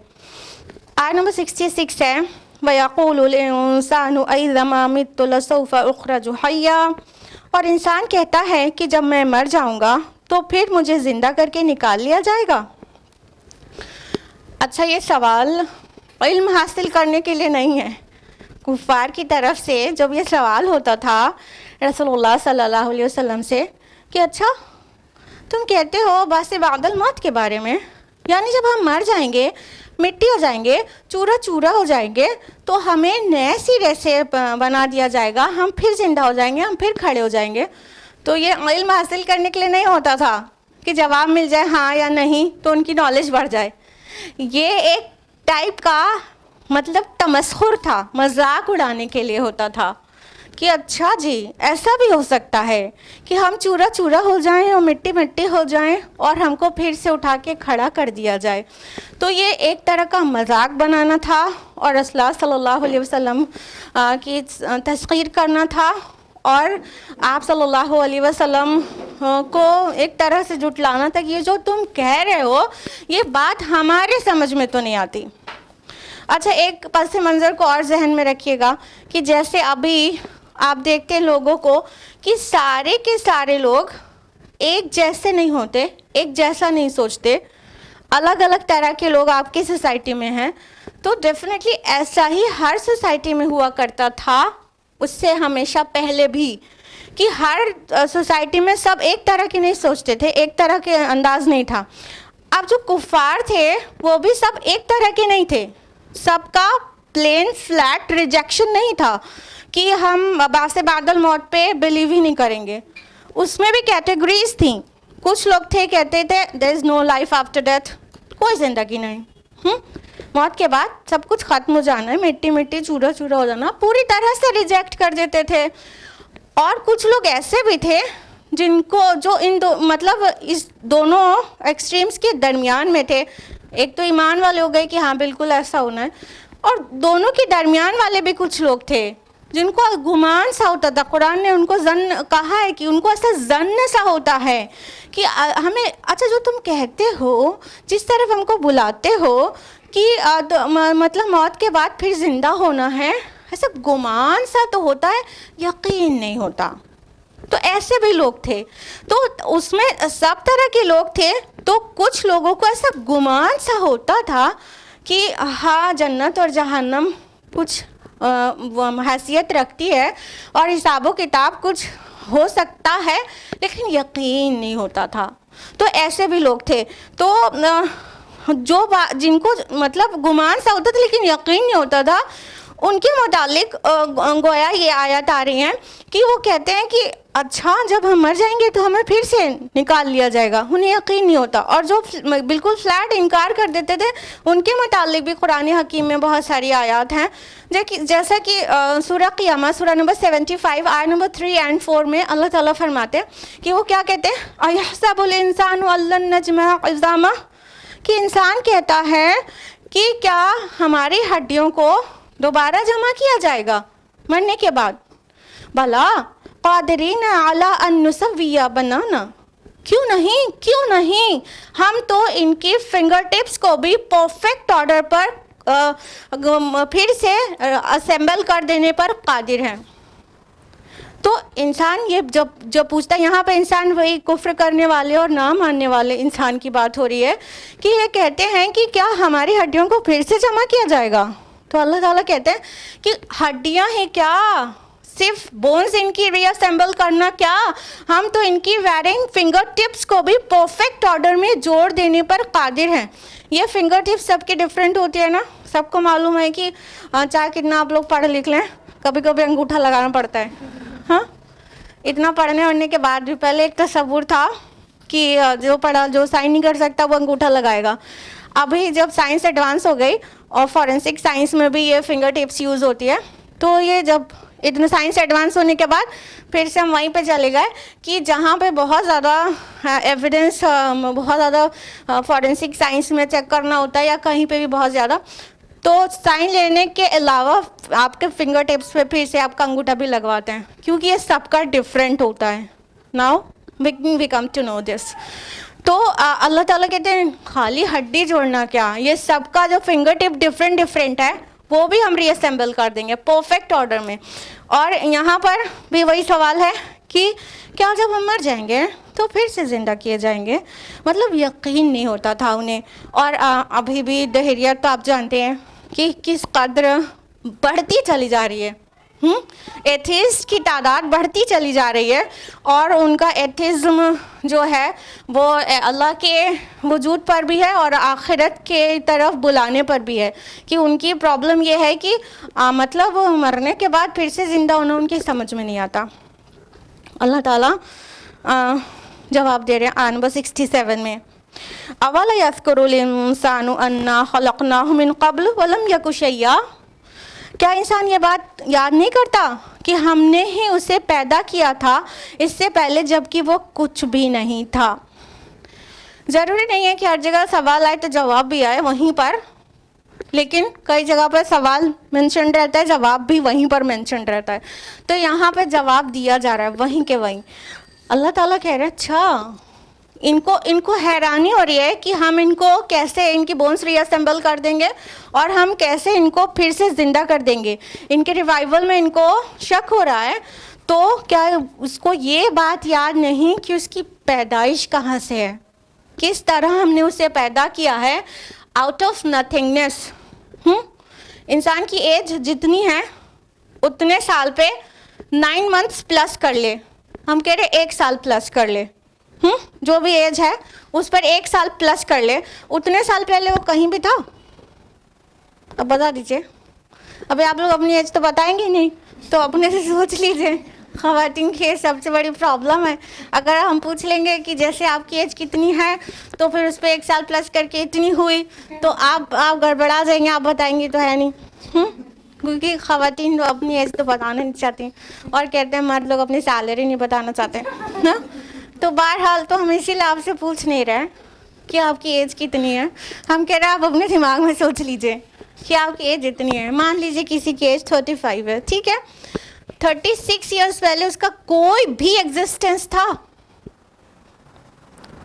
آیت نمبر 66 ہے وَيَقُولُ الْإِنسَانُ أَإِذَا مَا مِتُّ لَسَوْفَ أُخْرَجُ حَيًّا, اور انسان کہتا ہے کہ جب میں مر جاؤں گا تو پھر مجھے زندہ کر کے نکال لیا جائے گا. اچھا, یہ سوال علم حاصل کرنے کے لیے نہیں ہے. کفار کی طرف سے جب یہ سوال ہوتا تھا رسول اللہ صلی اللہ علیہ وسلم سے کہ اچھا تم کہتے ہو بعث بعد الموت کے بارے میں, یعنی جب ہم مر جائیں گے, مٹی ہو جائیں گے, چورا چورا ہو جائیں گے, تو ہمیں نئے سرے سے بنا دیا جائے گا, ہم پھر زندہ ہو جائیں گے, ہم پھر کھڑے ہو جائیں گے. تو یہ علم حاصل کرنے کے لیے نہیں ہوتا تھا کہ جواب مل جائے ہاں یا نہیں تو ان کی نالج بڑھ جائے. یہ ایک ٹائپ کا مطلب تمسخر تھا, مذاق اڑانے کے لیے ہوتا تھا کہ اچھا جی ایسا بھی ہو سکتا ہے کہ ہم چورا چورا ہو جائیں اور مٹی مٹی ہو جائیں اور ہم کو پھر سے اٹھا کے کھڑا کر دیا جائے. تو یہ ایک طرح کا مذاق بنانا تھا اور رسول اللہ صلی اللہ علیہ وسلم کی تحقیر کرنا تھا, اور آپ صلی اللہ علیہ وسلم کو ایک طرح سے جھٹلانا تھا کہ یہ جو تم کہہ رہے ہو یہ بات ہمارے سمجھ میں تو نہیں آتی. اچھا, ایک پس منظر کو اور ذہن میں رکھیے گا کہ جیسے ابھی آپ دیکھتے ہیں لوگوں کو کہ سارے کے سارے لوگ ایک جیسے نہیں ہوتے, ایک جیسا نہیں سوچتے, الگ الگ طرح کے لوگ آپ کی سوسائٹی میں ہیں. تو ڈیفینیٹلی ایسا ہی ہر سوسائٹی میں ہوا کرتا تھا, اس سے ہمیشہ پہلے بھی, کہ ہر سوسائٹی میں سب ایک طرح کے نہیں سوچتے تھے, ایک طرح کے انداز نہیں تھا. اب جو کفار تھے وہ بھی سب ایک طرح کے نہیں تھے, سب کا پلین فلیٹ ریجیکشن نہیں تھا کہ ہم بعث بعد الموت پہ بلیو ہی نہیں کریں گے. اس میں بھی کیٹیگریز تھیں. کچھ لوگ تھے کہتے تھے there is no life after death, کوئی زندگی نہیں, موت کے بعد سب کچھ ختم ہو جانا ہے, مٹی مٹی چورا چورا ہو جانا, پوری طرح سے ریجیکٹ کر دیتے تھے. اور کچھ لوگ ایسے بھی تھے جن کو جو مطلب اس دونوں ایکسٹریمز کے درمیان میں تھے. ایک تو ایمان والے ہو گئے کہ ہاں بالکل ایسا ہونا ہے, اور دونوں کے درمیان والے بھی کچھ لوگ تھے جن کو گمان سا ہوتا تھا. قرآن نے ان کو ظن کہا ہے کہ ان کو ایسا ظن سا ہوتا ہے کہ ہمیں اچھا جو تم کہتے ہو, جس طرف ہم کو بلاتے ہو کہ مطلب موت کے بعد پھر زندہ ہونا ہے, ایسا گمان سا تو ہوتا ہے, یقین نہیں ہوتا. تو ایسے بھی لوگ تھے. تو اس میں سب طرح کے لوگ تھے. تو کچھ لوگوں کو ایسا گمان سا ہوتا تھا کہ ہاں جنت اور جہنم کچھ حیثیت رکھتی ہے اور حساب و کتاب کچھ ہو سکتا ہے, لیکن یقین نہیں ہوتا تھا. تو ایسے بھی لوگ تھے. تو جو جن کو مطلب گمان سا ہوتا تھا لیکن یقین نہیں ہوتا تھا, ان کے متعلق گویا یہ آیات آ رہی ہیں کہ وہ کہتے ہیں کہ اچھا جب ہم مر جائیں گے تو ہمیں پھر سے نکال لیا جائے گا. انہیں یقین نہیں ہوتا, اور جو بالکل فلیٹ انکار کر دیتے تھے ان کے متعلق بھی قرآن حکیم میں بہت ساری آیات ہیں, جیسا کہ سورہ قیامہ سورہ نمبر 75 آیت نمبر 3 اور 4 میں اللہ تعالیٰ فرماتے ہیں کہ وہ کیا کہتے ہیں, اَيَحْسَبُ الْإِنسَانُ أَن لَّن نَّجْمَعَ عِظَامَهُ, کہ انسان کہتا ہے کہ کیا ہماری ہڈیوں کو دوبارہ جمع کیا جائے گا مرنے کے بعد. بلا قادرین علی ان نسوی بنانا, کیوں نہیں, ہم تو ان کی فنگر ٹپس کو بھی پرفیکٹ آرڈر پر پھر سے اسمبل کر دینے پر قادر ہیں. تو انسان یہ جب پوچھتا ہے, یہاں پہ انسان وہی کفر کرنے والے اور نہ ماننے والے انسان کی بات ہو رہی ہے کہ یہ کہتے ہیں کہ کیا ہماری ہڈیوں کو پھر سے جمع کیا جائے گا. تو اللہ تعالیٰ کہتے ہیں کہ ہڈیاں ہی کیا, صرف بونز ان کی ری اسمبل کرنا کیا, ہم تو ان کی ویرنگ فنگر ٹپس کو بھی پرفیکٹ آرڈر میں جوڑ دینے پر قادر ہیں. یہ فنگر ٹپس سب کی ڈفرینٹ ہوتی ہے نا, سب کو معلوم ہے کہ چاہے کتنا آپ لوگ پڑھ لکھ لیں کبھی کبھی انگوٹھا لگانا پڑتا ہے. ہاں, اتنا پڑھنے وڑھنے کے بعد بھی پہلے ایک تصور تھا کہ جو سائن نہیں کر سکتا وہ انگوٹھا لگائے گا. ابھی جب سائنس ایڈوانس ہو گئی اور فورینسک سائنس میں بھی یہ فنگر ٹپس یوز ہوتی ہے, تو یہ جب اتنا سائنس ایڈوانس ہونے کے بعد پھر سے ہم وہیں پہ چلے گئے کہ جہاں پہ بہت زیادہ ایویڈنس, بہت زیادہ فورینسک سائنس میں چیک کرنا ہوتا ہے یا کہیں پہ بھی بہت زیادہ, تو سائن لینے کے علاوہ آپ کے فنگر ٹپس پہ پھر سے آپ کا انگوٹھا بھی لگواتے ہیں کیونکہ یہ سب کا ڈفرینٹ ہوتا ہے. Now we come to know this. تو اللہ تعالیٰ کہتے ہیں خالی ہڈی جوڑنا کیا, یہ سب کا جو فنگر ٹپ ڈفرینٹ ہے وہ بھی ہم ری اسمبل کر دیں گے پرفیکٹ آرڈر میں. اور یہاں پر بھی وہی سوال ہے کہ کیا جب ہم مر جائیں گے تو پھر سے زندہ کیے جائیں گے. مطلب یقین نہیں ہوتا تھا انہیں. اور ابھی بھی دہریت تو آپ جانتے ہیں کہ کس قدر بڑھتی چلی جا رہی ہے, ایتھیسٹ کی تعداد بڑھتی چلی جا رہی ہے, اور ان کا ایتھیزم جو ہے وہ اللہ کے وجود پر بھی ہے اور آخرت کے طرف بلانے پر بھی ہے, کہ ان کی پرابلم یہ ہے کہ مطلب مرنے کے بعد پھر سے زندہ ہونا ان کی سمجھ میں نہیں آتا. اللہ تعالیٰ جواب دے رہے ہیں آیت نمبر 67 میں, اولا یذکر الانسان انا خلقناہ من قبل ولم یک شیئا, کیا انسان یہ بات یاد نہیں کرتا کہ ہم نے ہی اسے پیدا کیا تھا اس سے پہلے جب کہ وہ کچھ بھی نہیں تھا. ضروری نہیں ہے کہ ہر جگہ سوال آئے تو جواب بھی آئے وہیں پر, لیکن کئی جگہ پر سوال مینشن رہتا ہے, جواب بھی وہیں پر مینشن رہتا ہے. تو یہاں پہ جواب دیا جا رہا ہے وہیں کے وہیں. اللہ تعالیٰ کہہ رہے ہیں اچھا ان کو حیرانی ہو رہی ہے کہ ہم ان کو کیسے ان کی بونس ری اسمبل کر دیں گے اور ہم کیسے ان کو پھر سے زندہ کر دیں گے. ان کے ریوائول میں ان کو شک ہو رہا ہے. تو کیا اس کو یہ بات یاد نہیں کہ اس کی پیدائش کہاں سے ہے, کس طرح ہم نے اسے پیدا کیا ہے آؤٹ آف نتھنگنیس. انسان کی ایج جتنی ہے اتنے سال پہ 9 months پلس کر لے, ہم کہہ رہے 1 سال پلس کر لے, جو بھی ایج ہے اس پر 1 سال پلس کر لے. اتنے سال پہلے وہ کہیں بھی تھا؟ اب بتا دیجئے. ابھی آپ لوگ اپنی ایج تو بتائیں گے نہیں, تو اپنے سے سوچ لیجئے. خواتین کی سب سے بڑی پرابلم ہے, اگر ہم پوچھ لیں گے کہ جیسے آپ کی ایج کتنی ہے تو پھر اس پہ 1 سال پلس کر کے اتنی ہوئی, تو آپ گڑبڑا جائیں گے, آپ بتائیں گے تو ہے نہیں. کیونکہ خواتین تو اپنی ایج تو بتانا نہیں چاہتی اور کہتے ہیں مرد لوگ اپنی سیلری نہیں بتانا چاہتے. تو بہرحال تو ہم اسی لیے آپ سے پوچھ نہیں رہے کہ آپ کی ایج کتنی ہے. ہم کہہ رہے ہیں آپ اپنے دماغ میں سوچ لیجئے کہ آپ کی ایج اتنی ہے. مان لیجئے کسی کی ایج 35 ہے, ٹھیک ہے, 36 ایئرس پہلے اس کا کوئی بھی ایگزسٹنس تھا.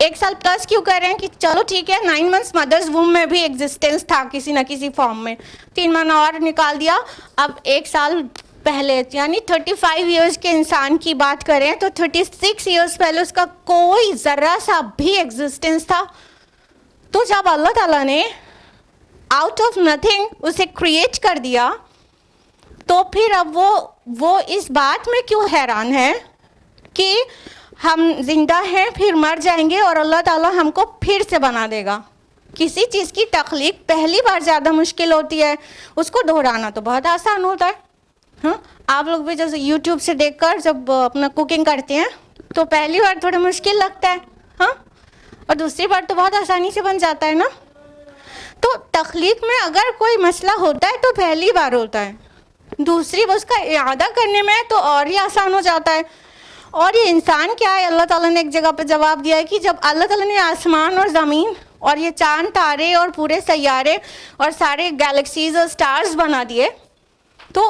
1 سال پلس کیوں کہہ رہے ہیں کہ چلو ٹھیک ہے 9 months مدرز ووم میں بھی ایگزسٹنس تھا کسی نہ کسی فارم میں, 3 مہینہ اور نکال دیا. اب 1 سال پہلے یعنی 35 ایئرس کے انسان کی بات کریں تو 36 ایئرس پہلے اس کا کوئی ذرا سا بھی ایگزسٹنس تھا. تو جب اللہ تعالیٰ نے آؤٹ آف نتھنگ اسے کریٹ کر دیا تو پھر اب وہ اس بات میں کیوں حیران ہے کہ ہم زندہ ہیں پھر مر جائیں گے اور اللہ تعالیٰ ہم کو پھر سے بنا دے گا. کسی چیز کی تخلیق پہلی بار زیادہ مشکل ہوتی ہے، اس کو دہرانا تو بہت آسان ہوتا ہے. ہاں آپ لوگ بھی جیسے یوٹیوب سے دیکھ کر جب اپنا کوکنگ کرتے ہیں تو پہلی بار تھوڑا مشکل لگتا ہے، ہاں، اور دوسری بار تو بہت آسانی سے بن جاتا ہے نا. تو تخلیق میں اگر کوئی مسئلہ ہوتا ہے تو پہلی بار ہوتا ہے، دوسری بار اس کا اعادہ کرنے میں تو اور ہی آسان ہو جاتا ہے. اور یہ انسان کیا ہے، اللہ تعالیٰ نے ایک جگہ پہ جواب دیا ہے کہ جب اللہ تعالیٰ نے آسمان اور زمین اور یہ چاند تارے اور پورے سیارے اور سارے گیلیکسیز اور سٹارز بنا دیے تو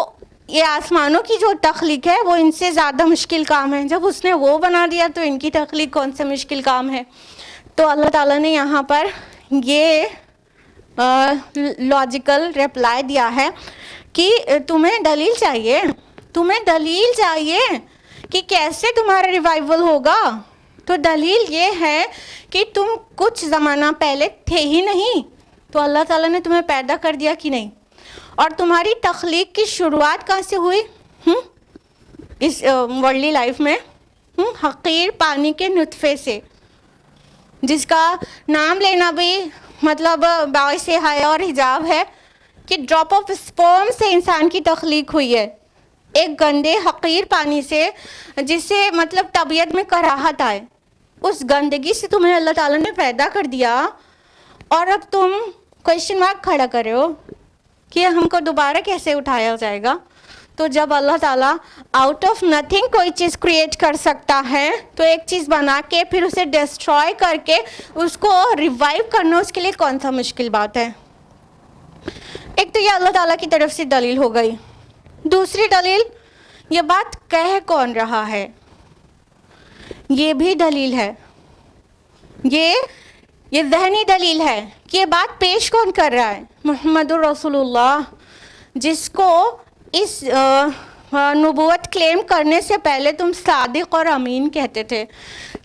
یہ آسمانوں کی جو تخلیق ہے وہ ان سے زیادہ مشکل کام ہے. جب اس نے وہ بنا دیا تو ان کی تخلیق کون سے مشکل کام ہے. تو اللہ تعالیٰ نے یہاں پر یہ لاجیکل ریپلائی دیا ہے کہ تمہیں دلیل چاہیے کہ کیسے تمہارا ریوائیول ہوگا. تو دلیل یہ ہے کہ تم کچھ زمانہ پہلے تھے ہی نہیں، تو اللہ تعالیٰ نے تمہیں پیدا کر دیا کہ نہیں. اور تمہاری تخلیق کی شروعات کہاں سے ہوئی اس ورلڈلی لائف میں؟ حقیر پانی کے نطفے سے، جس کا نام لینا بھی مطلب باعث حیا اور حجاب ہے کہ ڈراپ آف اسپرم سے انسان کی تخلیق ہوئی ہے، ایک گندے حقیر پانی سے جس سے مطلب طبیعت میں کراہت آئے. اس گندگی سے تمہیں اللہ تعالیٰ نے پیدا کر دیا اور اب تم کویشچن مارک کھڑا کر رہے ہو کہ ہم کو دوبارہ کیسے اٹھایا جائے گا. تو جب اللہ تعالیٰ آؤٹ آف نتھنگ کوئی چیز کریٹ کر سکتا ہے تو ایک چیز بنا کے پھر اسے ڈسٹرائے کر کے اس کو ریوائیو کرنا اس کے لیے کون سا مشکل بات ہے. ایک تو یہ اللہ تعالیٰ کی طرف سے دلیل ہو گئی. دوسری دلیل، یہ بات کہہ کون رہا ہے، یہ بھی دلیل ہے. یہ ذہنی دلیل ہے کہ یہ بات پیش کون کر رہا ہے. محمد الرسول اللہ، جس کو اس نبوت کلیم کرنے سے پہلے تم صادق اور امین کہتے تھے.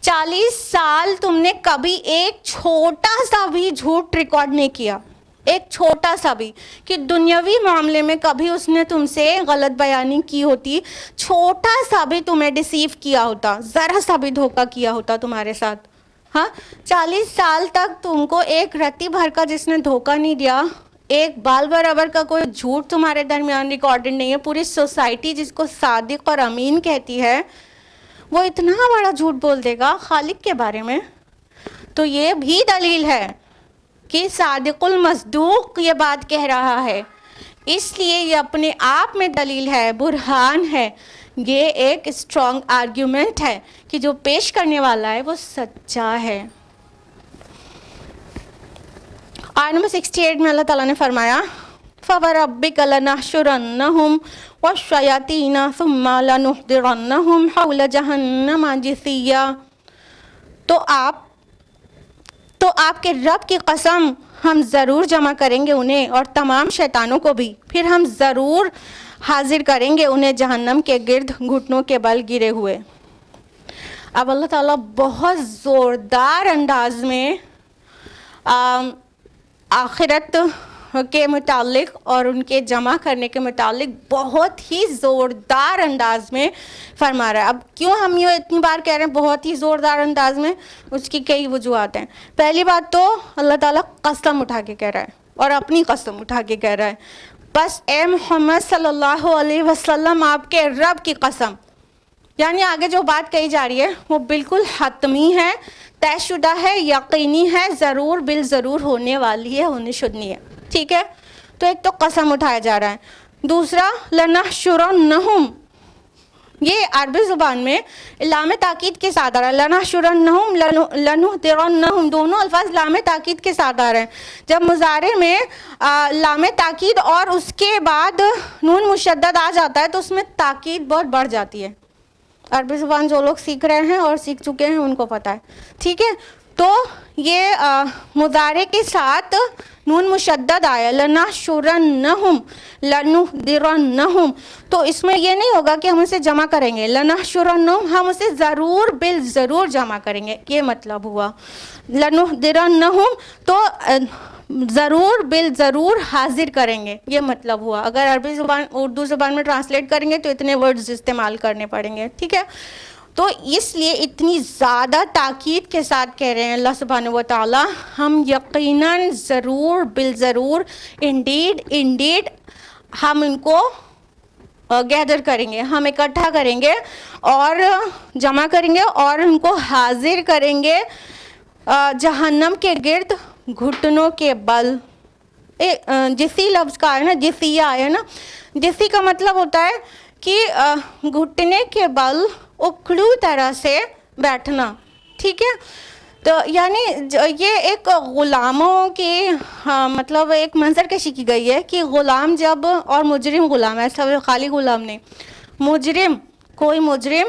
40 سال تم نے کبھی ایک چھوٹا سا بھی جھوٹ ریکارڈ نہیں کیا، ایک چھوٹا سا بھی، کہ دنیاوی معاملے میں کبھی اس نے تم سے غلط بیانی کی ہوتی، چھوٹا سا بھی تمہیں ڈیسیو کیا ہوتا، ذرا سا بھی دھوکہ کیا ہوتا تمہارے ساتھ. ہاں 40 سال تک تم کو ایک رتی بھر کا جس نے دھوکہ نہیں دیا، ایک بال برابر کا کوئی جھوٹ تمہارے درمیان ریکارڈڈ نہیں ہے. پوری سوسائٹی جس کو صادق اور امین کہتی ہے وہ اتنا بڑا جھوٹ بول دے گا خالق کے بارے میں. تو یہ بھی دلیل ہے کہ صادق المصدوق یہ بات کہہ رہا ہے، اس لیے یہ اپنے آپ میں دلیل ہے، برہان ہے. یہ ایک اسٹرانگ آرگیومنٹ ہے کہ جو پیش کرنے والا ہے وہ سچا ہے. آیت نمبر 68 میں اللہ تعالیٰ نے فرمایا فَوَرَبِّكَ لَنَحْشُرَنَّهُمْ وَالشَّيَاطِينَ ثُمَّ لَنُحْضِرَنَّهُمْ حَوْلَ جَهَنَّمَ جِثِيًّا. تو آپ کے رب کی قسم ہم ضرور جمع کریں گے انہیں اور تمام شیطانوں کو بھی، پھر ہم ضرور حاضر کریں گے انہیں جہنم کے گرد گھٹنوں کے بل گرے ہوئے. اب اللہ تعالیٰ بہت زوردار انداز میں آخرت کے متعلق اور ان کے جمع کرنے کے متعلق بہت ہی زوردار انداز میں فرما رہا ہے. اب کیوں ہم یہ اتنی بار کہہ رہے ہیں بہت ہی زوردار انداز میں؟ اس کی کئی وجوہات ہیں. پہلی بات تو اللہ تعالیٰ قسم اٹھا کے کہہ رہا ہے اور اپنی قسم اٹھا کے کہہ رہا ہے. بس اے محمد صلی اللہ علیہ وسلم آپ کے رب کی قسم، یعنی آگے جو بات کہی جا رہی ہے وہ بالکل حتمی ہے، طے شدہ ہے، یقینی ہے، ضرور بالضرور ہونے والی ہے، ہونے شدنی ہے. ٹھیک ہے، تو ایک تو قسم اٹھایا جا رہا ہے. دوسرا لنحشرنہم، یہ عربی زبان میں لام تاکید کے ساتھ آ رہا ہے. لنحشرنہم لنحضرنہم، دونوں الفاظ لام تاکید کے ساتھ آ رہے ہیں. جب مضارع میں لام تاکید اور اس کے بعد نون مشدد آ جاتا ہے تو اس میں تاکید بہت بڑھ جاتی ہے. عربی زبان جو لوگ سیکھ رہے ہیں اور سیکھ چکے ہیں ان کو پتہ ہے. ٹھیک ہے، تو یہ مضارع کے ساتھ نون مشدد آیا، لنحشرنہم لنحضرنہم، تو اس میں یہ نہیں ہوگا کہ ہم اسے جمع کریں گے. لنحشرنہم، ہم اسے ضرور بالضرور جمع کریں گے، یہ مطلب ہوا. لنحضرنہم، تو ضرور بالضرور حاضر کریں گے، یہ مطلب ہوا. اگر عربی زبان اردو زبان میں ٹرانسلیٹ کریں گے تو اتنے ورڈز استعمال کرنے پڑیں گے. ٹھیک ہے، تو اس لیے اتنی زیادہ تاکید کے ساتھ کہہ رہے ہیں اللہ سبحانہ و تعالیٰ، ہم یقیناً ضرور بالضرور انڈیڈ ہم ان کو گیدر کریں گے، ہم اکٹھا کریں گے اور جمع کریں گے اور ان کو حاضر کریں گے جہنم کے گرد گھٹنوں کے بل. جسی لفظ کا ہے نا، جسیہ ہے نا، جسی کا مطلب ہوتا ہے کہ گھٹنے کے بل اکھڑو طرح سے بیٹھنا. ٹھیک ہے، تو یعنی یہ ایک غلاموں کی مطلب ایک منظر کشی کی گئی ہے کہ غلام جب، اور مجرم غلام، ایسا خالی غلام نہیں، مجرم، کوئی مجرم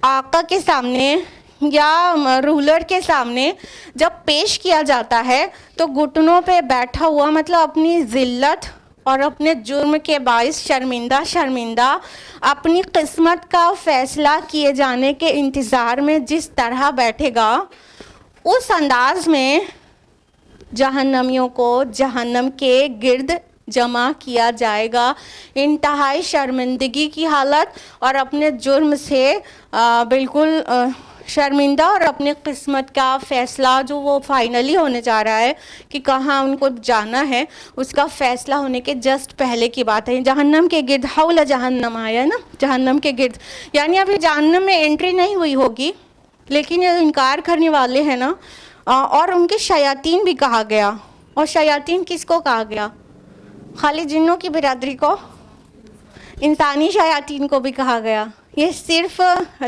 آقا کے سامنے یا رولر کے سامنے جب پیش کیا جاتا ہے تو گھٹنوں پہ بیٹھا ہوا، مطلب اپنی ذلت اور اپنے جرم کے باعث شرمندہ اپنی قسمت کا فیصلہ کیے جانے کے انتظار میں جس طرح بیٹھے گا، اس انداز میں جہنمیوں کو جہنم کے گرد جمع کیا جائے گا، انتہائی شرمندگی کی حالت اور اپنے جرم سے بالکل شرمندہ، اور اپنی قسمت کا فیصلہ جو وہ فائنلی ہونے جا رہا ہے کہ کہاں ان کو جانا ہے، اس کا فیصلہ ہونے کے جسٹ پہلے کی بات ہے. جہنم کے گرد، حول جہنم آیا ہے نا، جہنم کے گرد، یعنی ابھی جہنم میں انٹری نہیں ہوئی ہوگی، لیکن یہ انکار کرنے والے ہیں نا، اور ان کے شیاطین بھی کہا گیا. اور شیاطین کس کو کہا گیا؟ خالی جنوں کی برادری کو؟ انسانی شیاطین کو بھی کہا گیا. یہ صرف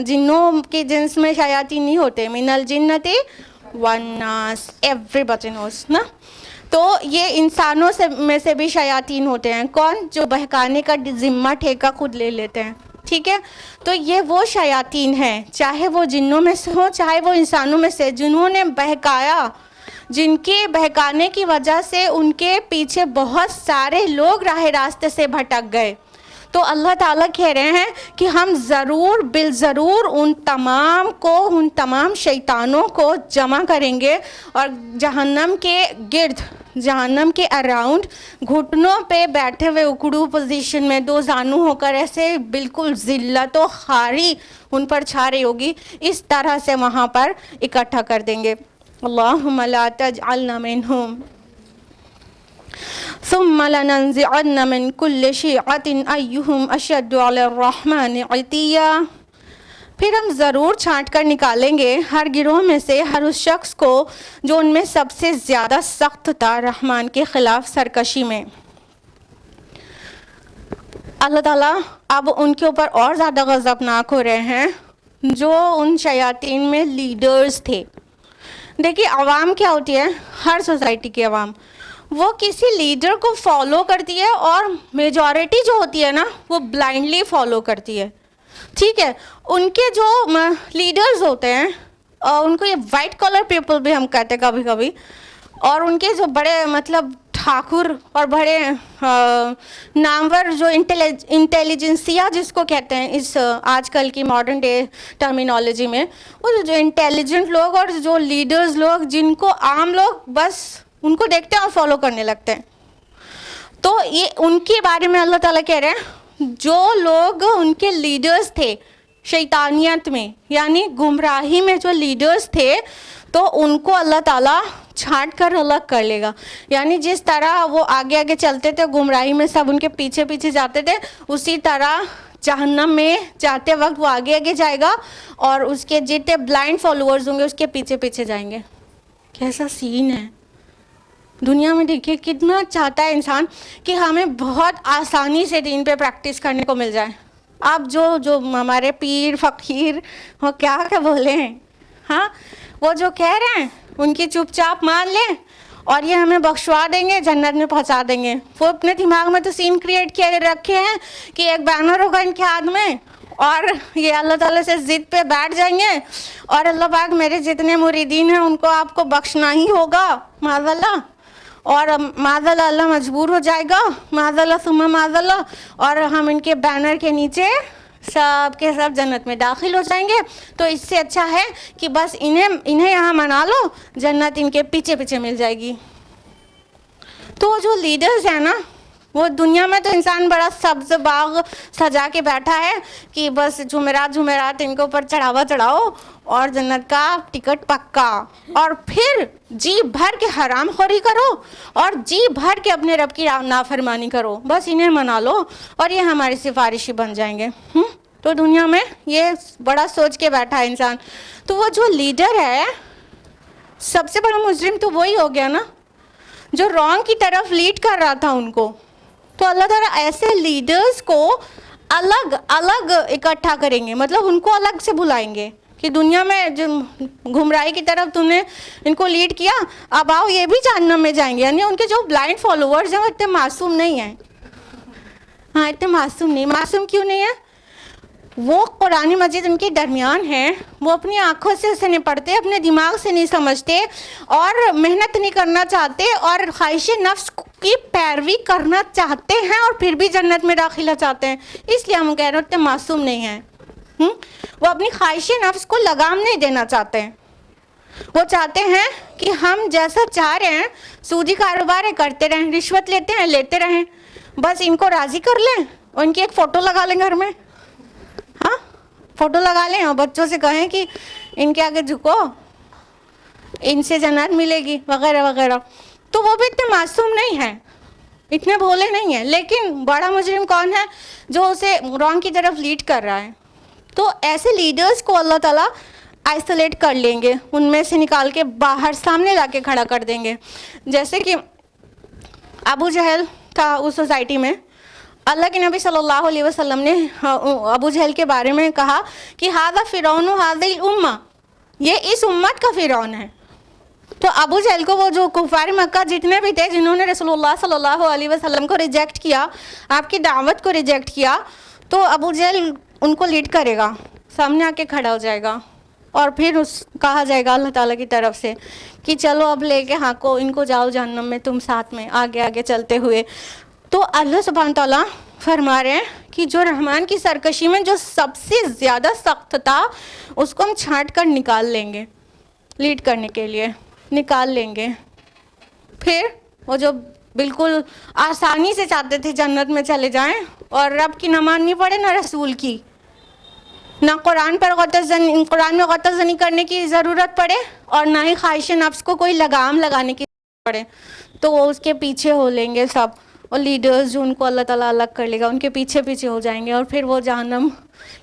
جنوں کے جنس میں شیاطین نہیں ہوتے، من الجنت والناس، ایوری نوز نا. تو یہ انسانوں میں سے بھی شیاطین ہوتے ہیں. کون؟ جو بہکانے کا ذمہ ٹھیکہ خود لے لیتے ہیں. ٹھیک ہے، تو یہ وہ شیاطین ہیں، چاہے وہ جنوں میں سے ہوں چاہے وہ انسانوں میں سے، جنہوں نے بہکایا، جن کے بہکانے کی وجہ سے ان کے پیچھے بہت سارے لوگ راہ راستے سے بھٹک گئے. تو اللہ تعالیٰ کہہ رہے ہیں کہ ہم ضرور بالضرور ان تمام شیطانوں کو جمع کریں گے اور جہنم کے گرد، جہنم کے اراؤنڈ گھٹنوں پہ بیٹھے ہوئے اکڑو پوزیشن میں، دو زانو ہو کر ایسے بالکل ذلت و خواری ان پر چھا رہی ہوگی، اس طرح سے وہاں پر اکٹھا کر دیں گے. اللہم لا تجعلنا منہم ثم لننزعن من كل شيعة أيهم أشد على الرحمن عتيا. پھر ہم ضرور چھانٹ کر نکالیں گے ہر گروہ میں سے ہر اس شخص کو جو ان میں سب سے زیادہ سخت تھا رحمان کے خلاف سرکشی میں. اللہ تعالیٰ اب ان کے اوپر اور زیادہ غضبناک ہو رہے ہیں جو ان شیاطین میں لیڈرز تھے. دیکھیے عوام کیا ہوتی ہے، ہر سوسائٹی کی عوام، وہ کسی لیڈر کو فالو کرتی ہے اور میجورٹی جو ہوتی ہے نا وہ بلائنڈلی فالو کرتی ہے. ٹھیک ہے، ان کے جو لیڈرز ہوتے ہیں ان کو یہ وائٹ کالر پیپل بھی ہم کہتے ہیں کبھی کبھی، اور ان کے جو بڑے مطلب ٹھاکر اور بڑے نامور جو انٹیلیجنسیا جس کو کہتے ہیں اس آج کل کی ماڈرن ڈے ٹرمینالوجی میں، وہ جو انٹیلیجنٹ لوگ اور جو لیڈرز لوگ جن کو عام لوگ بس ان کو دیکھتے ہیں اور فالو کرنے لگتے ہیں. تو یہ ان کے بارے میں اللہ تعالیٰ کہہ رہے ہیں جو لوگ ان کے لیڈرز تھے شیطانیت میں، یعنی گمراہی میں جو لیڈرز تھے، تو ان کو اللہ تعالیٰ چھانٹ کر الگ کر لے گا. یعنی جس طرح وہ آگے آگے چلتے تھے گمراہی میں، سب ان کے پیچھے پیچھے جاتے تھے، اسی طرح جہنم میں جاتے وقت وہ آگے آگے جائے گا اور اس کے جتنے بلائنڈ فالوورز ہوں گے اس کے پیچھے پیچھے جائیں گے. کیسا سین ہے دنیا میں. دیکھیے کتنا چاہتا ہے انسان کہ ہمیں بہت آسانی سے دین پہ پریکٹس کرنے کو مل جائے. آپ جو ہمارے پیر فقیر وہ کیا بولے ہیں، ہاں وہ جو کہہ رہے ہیں ان کی چپ چاپ مان لیں اور یہ ہمیں بخشوا دیں گے، جنت میں پہنچا دیں گے. وہ اپنے دماغ میں تو سین کریٹ کیے رکھے ہیں کہ ایک بینر ہوگا ان کے ہاتھ میں اور یہ اللہ تعالیٰ سے ضد پہ بیٹھ جائیں گے اور اللہ پاک میرے جتنے مریدین ہیں ان کو آپ کو بخشنا ہی ہوگا معاذ اللہ، اور معاذ اللہ مجبور ہو جائے گا، معاذ اللہ ثم معاذ اللہ، اور ہم ان کے بینر کے نیچے سب کے سب جنت میں داخل ہو جائیں گے. تو اس سے اچھا ہے کہ بس انہیں یہاں منا لو، جنت ان کے پیچھے پیچھے مل جائے گی. تو جو لیڈرز ہیں نا وہ دنیا میں تو انسان بڑا سبز باغ سجا کے بیٹھا ہے کہ بس جمعرات جمعرات ان کے اوپر چڑھاوا چڑھاؤ اور جنت کا ٹکٹ پکا، اور پھر جی بھر کے حرام خوری کرو اور جی بھر کے اپنے رب کی نافرمانی کرو، بس انہیں منا لو اور یہ ہماری سفارشی بن جائیں گے۔ تو دنیا میں یہ بڑا سوچ کے بیٹھا ہے انسان۔ تو وہ جو لیڈر ہے سب سے بڑا مجرم تو وہی ہو گیا نا، جو رانگ کی طرف لیڈ کر رہا تھا ان کو۔ تو اللہ تعالیٰ ایسے لیڈرز کو الگ الگ اکٹھا کریں گے، مطلب ان کو الگ سے بلائیں گے کہ دنیا میں جو گمراہی کی طرف تم نے ان کو لیڈ کیا، اب آؤ یہ بھی جہنم میں جائیں گے۔ یعنی ان کے جو بلائنڈ فالوورز ہیں وہ اتنے معصوم نہیں ہیں، ہاں اتنے معصوم نہیں۔ معصوم کیوں نہیں ہے؟ وہ قرآن مجید ان کے درمیان ہے، وہ اپنی آنکھوں سے اسے نہیں پڑھتے، اپنے دماغ سے نہیں سمجھتے اور محنت نہیں کرنا چاہتے اور خواہش نفس کی پیروی کرنا چاہتے ہیں اور پھر بھی جنت میں داخلہ چاہتے ہیں۔ اس لیے ہم کہہ رہے ہیں اتنے معصوم نہیں ہیں۔ وہ اپنی خواہش نفس کو لگام نہیں دینا چاہتے ہیں، وہ چاہتے ہیں کہ ہم جیسا چاہ رہے ہیں سودی کاروبار کرتے رہیں، رشوت لیتے رہیں، بس ان کو راضی کر لیں اور ان کی ایک فوٹو لگا لیں گھر میں، ہاں فوٹو لگا لیں اور بچوں سے کہیں کہ ان کے آگے جھکو، ان سے جنت ملے گی وغیرہ وغیرہ۔ تو وہ بھی اتنے معصوم نہیں ہیں، اتنے بھولے نہیں ہیں، لیکن بڑا مجرم کون ہے؟ جو اسے رانگ کی طرف لیڈ کر رہا ہے۔ تو ایسے لیڈرز کو اللہ تعالیٰ آئسولیٹ کر لیں گے، ان میں سے نکال کے باہر سامنے لا کے کھڑا کر دیں گے۔ جیسے کہ ابو جہل تھا اس سوسائٹی میں، اللہ کے نبی صلی اللہ علیہ وسلم نے ابو جہل کے بارے میں کہا کہ ھذا فرعون ھذی الامہ، یہ اس امت کا فرعون ہے۔ تو ابو جہل کو وہ جو کفار مکہ جتنے بھی تھے جنہوں نے رسول اللہ صلی اللہ علیہ وسلم کو ریجیکٹ کیا، آپ کی دعوت کو ریجیکٹ کیا، تو ابو جہل ان کو لیڈ کرے گا، سامنے آ کے کھڑا ہو جائے گا اور پھر کہا جائے گا اللہ تعالیٰ کی طرف سے کہ چلو اب لے کے ہاں ان کو جاؤ جہنم میں، تم ساتھ میں آگے آگے چلتے ہوئے۔ تو اللہ سبحانہ تعالیٰ فرما رہے ہیں کہ جو رحمان کی سرکشی میں جو سب سے زیادہ سخت تھا اس کو ہم چھانٹ کر نکال لیں گے، لیڈ کرنے کے لیے نکال لیں گے۔ پھر وہ جو بالکل آسانی سے چاہتے تھے جنت میں چلے جائیں اور رب کی نہ ماننی پڑے نہ رسول کی، نہ قرآن میں غلط زنی کرنے کی ضرورت پڑے اور نہ ہی خواہش نفس کو کوئی لگام لگانے کی ضرورت پڑے، تو وہ اس کے پیچھے ہو لیں گے سب، اور لیڈرز جو ان کو اللہ تعالیٰ الگ کر لے گا ان کے پیچھے پیچھے ہو جائیں گے، اور پھر وہ جہنم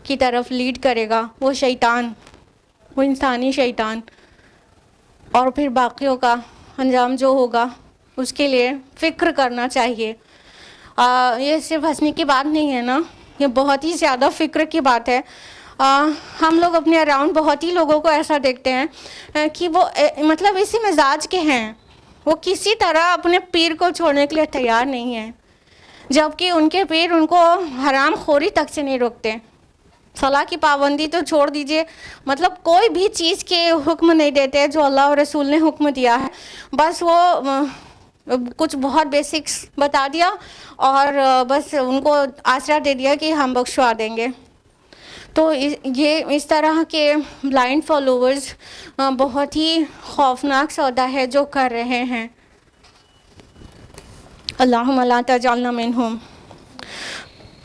کی طرف لیڈ کرے گا وہ شیطان، وہ انسانی شیطان۔ اور پھر باقیوں کا انجام جو ہوگا اس کے لیے فکر کرنا چاہیے۔ یہ صرف ہنسنے کی بات نہیں ہے نا، یہ بہت ہی زیادہ فکر کی بات ہے۔ ہم لوگ اپنے اراؤنڈ بہت ہی لوگوں کو ایسا دیکھتے ہیں کہ وہ مطلب اسی مزاج کے ہیں، وہ کسی طرح اپنے پیر کو چھوڑنے کے لیے تیار نہیں ہیں، جبکہ ان کے پیر ان کو حرام خوری تک سے نہیں روکتے۔ صلاح کی پابندی تو چھوڑ دیجئے، مطلب کوئی بھی چیز کے حکم نہیں دیتے جو اللہ اور رسول نے حکم دیا ہے، بس وہ کچھ بہت بیسکس بتا دیا اور بس ان کو آسرا دے دیا کہ ہم بخشوا دیں گے۔ تو یہ اس طرح کے بلائنڈ فالوورز بہت ہی خوفناک سودا ہے جو کر رہے ہیں۔ اللہم لا تجعلنا منہم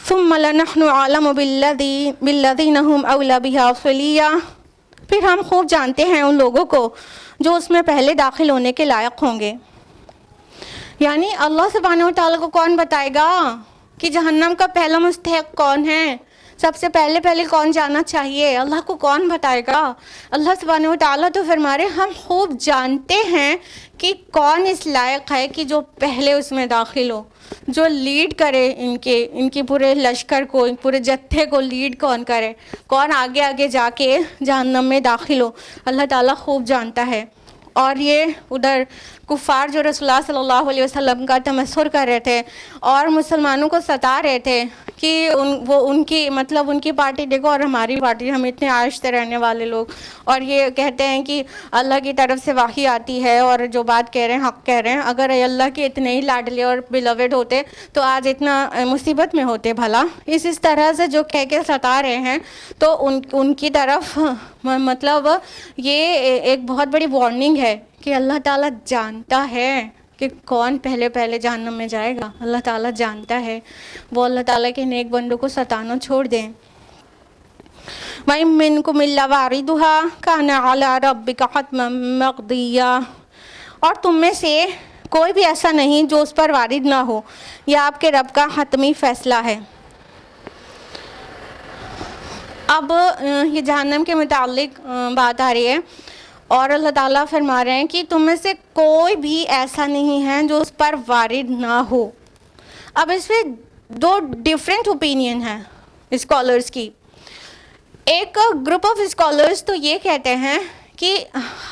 ثم لنحن اعلم بالذین هم اولی بها صلیہ۔ پھر ہم خوب جانتے ہیں ان لوگوں کو جو اس میں پہلے داخل ہونے کے لائق ہوں گے۔ یعنی اللہ سبحانہ وتعالیٰ کو کون بتائے گا کہ جہنم کا پہلا مستحق کون ہے، سب سے پہلے کون جانا چاہیے، اللہ کو کون بتائے گا؟ اللہ سبحانہ وتعالیٰ تو فرما رہے ہم خوب جانتے ہیں کہ کون اس لائق ہے کہ جو پہلے اس میں داخل ہو، جو لیڈ کرے ان کے پورے لشکر کو، پورے جتھے کو لیڈ کون کرے، کون آگے آگے جا کے جہنم میں داخل ہو، اللہ تعالیٰ خوب جانتا ہے۔ اور یہ ادھر کفار جو رسول اللہ صلی اللہ علیہ وسلم کا تمسخر کر رہے تھے اور مسلمانوں کو ستا رہے تھے کہ وہ ان کی پارٹی دیکھو اور ہماری پارٹی، ہم اتنے آہستہ رہنے والے لوگ، اور یہ کہتے ہیں کہ اللہ کی طرف سے وحی آتی ہے اور جو بات کہہ رہے ہیں حق کہہ رہے ہیں۔ اگر اللہ کے اتنے ہی لاڈلے اور بلوڈ ہوتے تو آج اتنا مصیبت میں ہوتے بھلا۔ اس طرح سے جو کہہ کے ستا رہے ہیں تو ان کی طرف مطلب یہ ایک بہت بڑی وارننگ ہے کہ اللہ تعالیٰ جانتا ہے کہ کون پہلے پہلے جہنم میں جائے گا. اللہ تعالیٰ جانتا ہے. وہ اللہ تعالیٰ کے نیک بندوں کو ستانا چھوڑ دیں. وَإِن مِّنكُمْ إِلَّا وَارِدُهَا كَانَ عَلَىٰ رَبِّكَ حَتْمًا مَّقْضِيًّا. اور تم میں سے کوئی بھی ایسا نہیں جو اس پر وارد نہ ہو، یہ آپ کے رب کا حتمی فیصلہ ہے. اب یہ جہنم کے متعلق بات آ رہی ہے اور اللہ تعالیٰ فرما رہے ہیں کہ تم میں سے کوئی بھی ایسا نہیں ہے جو اس پر وارد نہ ہو. اب اس میں دو ڈیفرنٹ اوپینین ہیں اسکالرس کی. ایک گروپ آف اسکالرس تو یہ کہتے ہیں کہ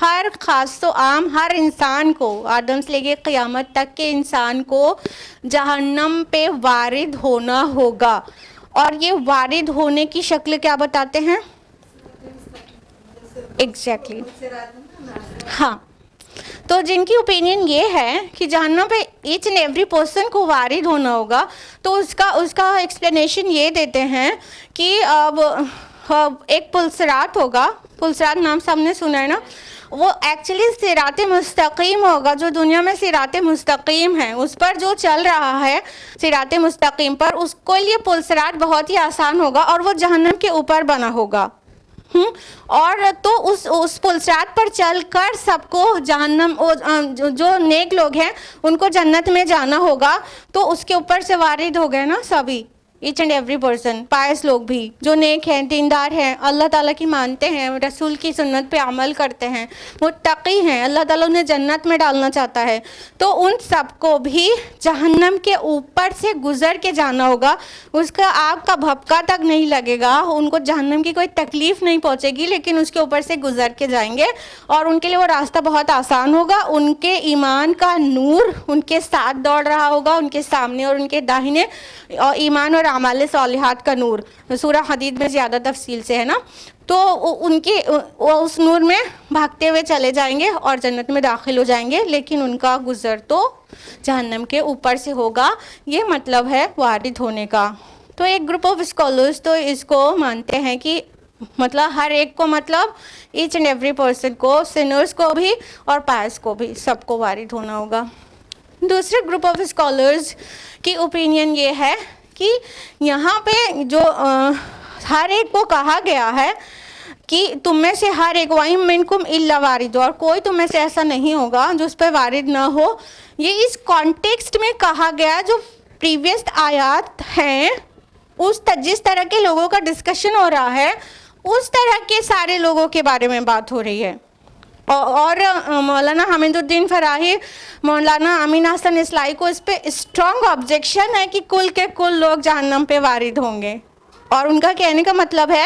ہر خاص و عام ہر انسان کو، آدم سے لے کے قیامت تک کے انسان کو جہنم پہ وارد ہونا ہوگا. اور یہ وارد ہونے کی شکل کیا بتاتے ہیں؟ ایگزیکٹلی ہاں. تو جن کی اوپینین یہ ہے کہ جہنم پہ ایچ اینڈ ایوری پرسن کو وارد ہونا ہوگا، تو اس کا ایکسپلینیشن یہ دیتے ہیں کہ اب ایک پلسرات ہوگا. پلسرات نام سب نے سنا ہے نا. وہ ایکچولی صراط مستقیم ہوگا. جو دنیا میں صراط مستقیم ہے اس پر جو چل رہا ہے صراط مستقیم پر، اس کو لیے پلسرات بہت ہی آسان ہوگا اور وہ جہنم کے اوپر بنا ہوگا. اور تو اس پلسرات پر چل کر سب کو جہنم، جو نیک لوگ ہیں ان کو جنت میں جانا ہوگا. تو اس کے اوپر سے وارد ہو گئے نا سبھی، ایچ اینڈ ایوری پرسن. پائس لوگ بھی جو نیک ہیں، دیندار ہیں، اللہ تعالیٰ کی مانتے ہیں، رسول کی سنت پہ عمل کرتے ہیں، متقی ہیں، اللہ تعالیٰ انہیں جنت میں ڈالنا چاہتا ہے. تو ان سب کو بھی جہنم کے اوپر سے گزر کے جانا ہوگا. اس کا آگ کا بھپکا تک نہیں لگے گا، ان کو جہنم کی کوئی تکلیف نہیں پہنچے گی، لیکن اس کے اوپر سے گزر کے جائیں گے اور ان کے لیے وہ راستہ بہت آسان ہوگا. ان کے ایمان کا نور ان کے ساتھ دوڑ رہا ہوگا، ان کے سامنے اور ان کے داہنے، اور ایمان اور اعمال صالحات کا نور سورہ حدید میں زیادہ تفصیل سے ہے نا. تو ان کے اس نور میں بھاگتے ہوئے چلے جائیں گے اور جنت میں داخل ہو جائیں گے، لیکن ان کا گزر تو جہنم کے اوپر سے ہوگا. یہ مطلب ہے وارد ہونے کا. تو ایک گروپ آف اسکالرس تو اس کو مانتے ہیں کہ مطلب ہر ایک کو، مطلب ایچ اینڈ ایوری پرسن کو، سینرز کو بھی اور پائس کو بھی، سب کو وارد ہونا ہوگا. دوسرے گروپ آف اسکالرز کی اوپینین یہ ہے کہ یہاں پہ جو ہر ایک کو کہا گیا ہے کہ تم میں سے ہر ایک، وَإِن مِّنكُمْ إِلَّا وَارِدُهَا، اور کوئی تم میں سے ایسا نہیں ہوگا جو اس پہ وارد نہ ہو. یہ اس کانٹیکسٹ میں کہا گیا جو پریویس آیات ہیں، جس طرح کے لوگوں کا ڈسکشن ہو رہا ہے اس طرح کے سارے لوگوں کے بارے میں بات ہو رہی ہے. اور مولانا حامد الدین فراہی، مولانا امین حسن اصلاحی کو اس پہ اسٹرانگ آبجیکشن ہے کہ کل کے کل لوگ جہنم پہ وارد ہوں گے. اور ان کا کہنے کا مطلب ہے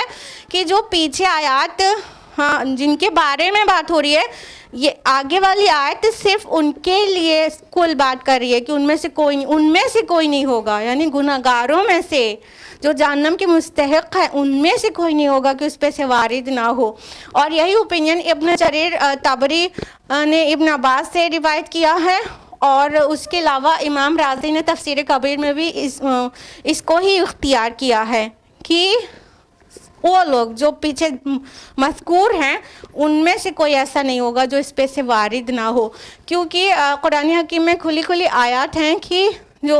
کہ جو پیچھے آیات جن کے بارے میں بات ہو رہی ہے، یہ آگے والی آیت صرف ان کے لیے کل بات کر رہی ہے کہ ان میں سے کوئی نہیں ہوگا، یعنی گناہگاروں میں سے جو جہنم کے مستحق ہے ان میں سے کوئی نہیں ہوگا کہ اس پہ سے وارد نہ ہو. اور یہی اوپینین ابن جریر طبری نے ابن عباس سے روایت کیا ہے، اور اس کے علاوہ امام رازی نے تفسیر کبیر میں بھی اس کو ہی اختیار کیا ہے کہ وہ لوگ جو پیچھے مذکور ہیں ان میں سے کوئی ایسا نہیں ہوگا جو اس پہ سے وارد نہ ہو. کیونکہ قرآن حکیم میں کھلی آیات ہیں کہ جو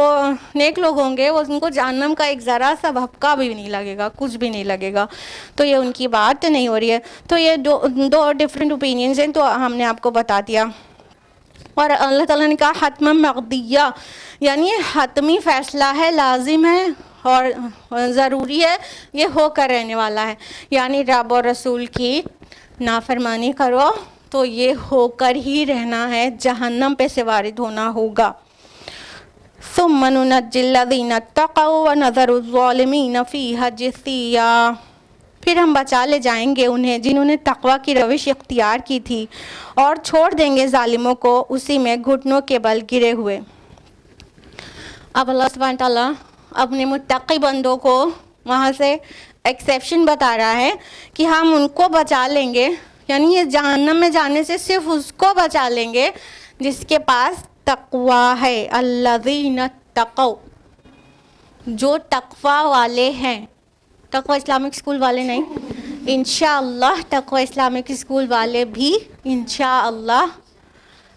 نیک لوگ ہوں گے وہ ان کو جہنم کا ایک ذرا سا بھپکا بھی نہیں لگے گا، کچھ بھی نہیں لگے گا. تو یہ ان کی بات نہیں ہو رہی ہے. تو یہ دو ڈفرینٹ اوپینینز ہیں، تو ہم نے آپ کو بتا دیا. اور اللہ تعالیٰ نے کہا حتما مقضیہ، یعنی حتمی فیصلہ ہے، لازم ہے اور ضروری ہے، یہ ہو کر رہنے والا ہے. یعنی رب اور رسول کی نافرمانی کرو تو یہ ہو کر ہی رہنا ہے، جہنم پہ سے وارد ہونا ہوگا. ثم ننجی الذین اتقوا ونذر الظالمین فیہا جثیا، پھر ہم بچا لے جائیں گے انہیں جنہوں نے تقوی کی روش اختیار کی تھی، اور چھوڑ دیں گے ظالموں کو اسی میں گھٹنوں کے بل گرے ہوئے. اب اللہ سبحانہ تعالیٰ اپنے متقی بندوں کو وہاں سے ایکسیپشن بتا رہا ہے کہ ہم ان کو بچا لیں گے، یعنی یہ جہنم میں جانے سے صرف اس کو بچا لیں گے جس کے پاس تقوی ہے. الذین اتقوا، جو تقوی والے ہیں. تقوی اسلامک اسکول والے نہیں، انشاءاللہ تقوی اسلامک اسکول والے بھی انشاءاللہ،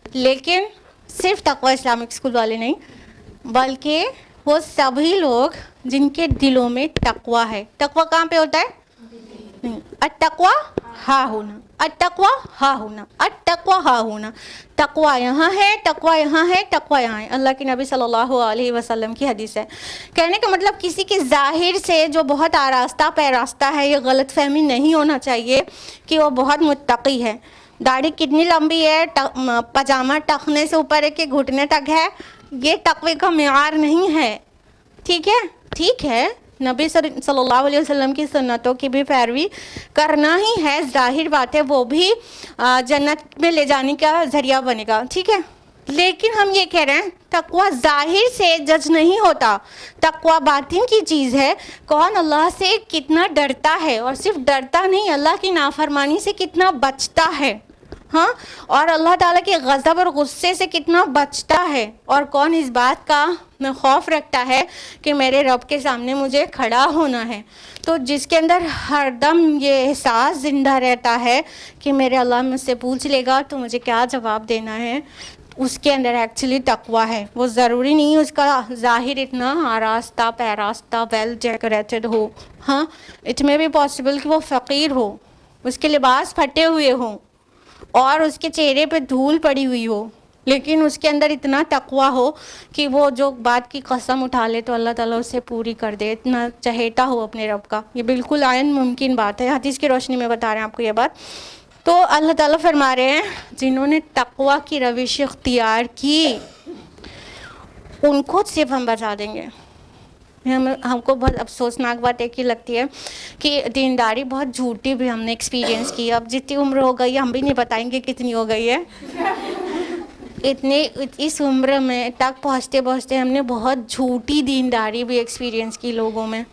لیکن صرف تقوی اسلامک اسکول والے نہیں بلکہ وہ سبھی لوگ جن کے دلوں میں تقوی ہے. تقوی کہاں پہ ہوتا ہے؟ نہیں. التقوی ہا ہونا, التقوی ہا ہونا, التقوی ہا ہونا. تقوی یہاں ہے, تقوی یہاں ہے, تقوی یہاں ہے. اللہ کے نبی صلی اللہ علیہ وسلم کی حدیث ہے. کہنے کا مطلب کسی کے ظاہر سے جو بہت آراستہ پیراستہ ہے, یہ غلط فہمی نہیں ہونا چاہیے کہ وہ بہت متقی ہے. داڑھی کتنی لمبی ہے, پاجامہ ٹخنے سے اوپر ہے کہ گھٹنے تک ہے, یہ تقوی کا معیار نہیں ہے. ٹھیک ہے, ٹھیک ہے, نبی صلی اللہ علیہ وسلم کی سنتوں کی بھی پیروی کرنا ہی ہے, ظاہر بات ہے, وہ بھی جنت میں لے جانے کا ذریعہ بنے گا. ٹھیک ہے, لیکن ہم یہ کہہ رہے ہیں تقوی ظاہر سے جج نہیں ہوتا, تقوی باطن کی چیز ہے. کون اللہ سے کتنا ڈرتا ہے, اور صرف ڈرتا نہیں, اللہ کی نافرمانی سے کتنا بچتا ہے, ہاں, اور اللہ تعالیٰ کے غضب اور غصے سے کتنا بچتا ہے, اور کون اس بات کا خوف رکھتا ہے کہ میرے رب کے سامنے مجھے کھڑا ہونا ہے. تو جس کے اندر ہر دم یہ احساس زندہ رہتا ہے کہ میرے اللہ مجھ سے پوچھ لے گا تو مجھے کیا جواب دینا ہے, اس کے اندر ایکچولی تقوی ہے. وہ ضروری نہیں اس کا ظاہر اتنا آراستہ پیراستہ ویل ڈیکوریٹڈ ہو, ہاں, اٹ میں بھی پاسبل کہ وہ فقیر ہو, اس کے لباس پھٹے ہوئے ہوں اور اس کے چہرے پہ دھول پڑی ہوئی ہو, لیکن اس کے اندر اتنا تقوی ہو کہ وہ جو بات کی قسم اٹھا لے تو اللہ تعالیٰ اسے پوری کر دے, اتنا چہیتا ہو اپنے رب کا. یہ بالکل عین ممکن بات ہے, حدیث کی روشنی میں بتا رہے ہیں آپ کو یہ بات. تو اللہ تعالیٰ فرما رہے ہیں جنہوں نے تقوی کی روش اختیار کی ان کو صرف ہم بچا دیں گے. ہم کو بہت افسوسناک بات ایک ہی لگتی ہے کہ دینداری بہت جھوٹی بھی ہم نے ایکسپیرینس کی. اب جتنی عمر ہو گئی ہم بھی نہیں بتائیں گے کتنی ہو گئی ہے, اس عمر میں تک پہنچتے پہنچتے ہم نے بہت جھوٹی دینداری بھی ایکسپیرینس کی لوگوں میں.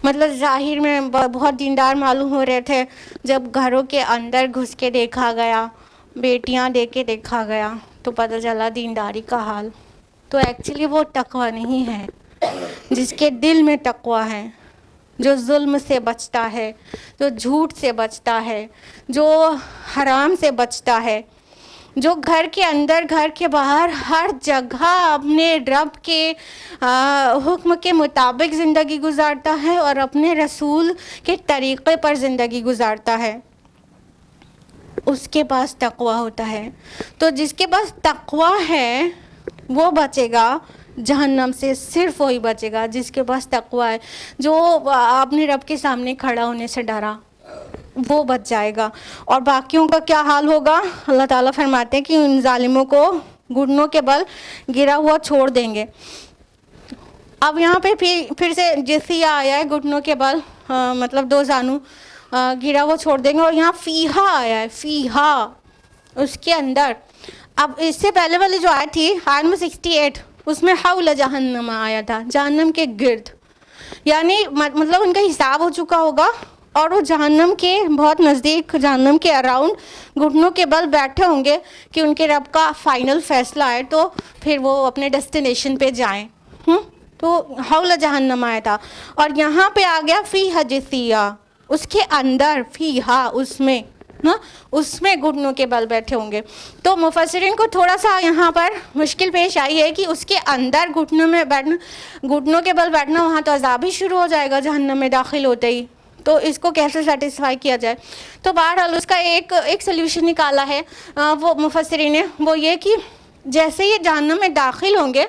مطلب ظاہر میں بہت دیندار معلوم ہو رہے تھے, جب گھروں کے اندر گھس کے دیکھا گیا, بیٹیاں دے کے دیکھا گیا تو پتہ چلا دینداری کا حال. تو ایکچولی وہ تقوی نہیں ہے. جس کے دل میں تقوی ہے, جو ظلم سے بچتا ہے, جو جھوٹ سے بچتا ہے, جو حرام سے بچتا ہے, جو گھر کے اندر گھر کے باہر ہر جگہ اپنے رب کے حکم کے مطابق زندگی گزارتا ہے اور اپنے رسول کے طریقے پر زندگی گزارتا ہے, اس کے پاس تقوی ہوتا ہے. تو جس کے پاس تقوی ہے وہ بچے گا جہنم سے, صرف وہی بچے گا جس کے پاس تقوی ہے, جو اپنے رب کے سامنے کھڑا ہونے سے ڈرا, وہ بچ جائے گا. اور باقیوں کا کیا حال ہوگا؟ اللہ تعالیٰ فرماتے ہیں کہ ان ظالموں کو گھٹنوں کے بل گرا ہوا چھوڑ دیں گے. اب یہاں پہ پھر سے جسیہ آیا ہے, گھٹنوں کے بل مطلب دو زانو گرا ہوا چھوڑ دیں گے, اور یہاں فیہا آیا ہے, فیہا اس کے اندر. اب اس سے پہلے والی جو آیت تھی آیت میں 68, اس میں حول جہنم آیا تھا, جہنم کے گرد, یعنی مطلب ان کا حساب ہو چکا ہوگا اور وہ جہنم کے بہت نزدیک, جہنم کے اراؤنڈ گھٹنوں کے بل بیٹھے ہوں گے کہ ان کے رب کا فائنل فیصلہ آئے تو پھر وہ اپنے ڈیسٹینیشن پہ جائیں. تو حول جہنم آیا تھا, اور یہاں پہ آ گیا فیہا جثیہ, اس کے اندر فیہا, اس میں گھٹنوں کے بل بیٹھے ہوں گے. تو مفسرین کو تھوڑا سا یہاں پر مشکل پیش آئی ہے کہ اس کے اندر گھٹنوں کے بل بیٹھنا, وہاں تو عذاب ہی شروع ہو جائے گا جہنم میں داخل ہوتے ہی, تو اس کو کیسے سیٹسفائی کیا جائے. تو بہرحال اس کا ایک سلیوشن نکالا ہے وہ مفسرین نے, وہ یہ کہ جیسے یہ جہنم میں داخل ہوں گے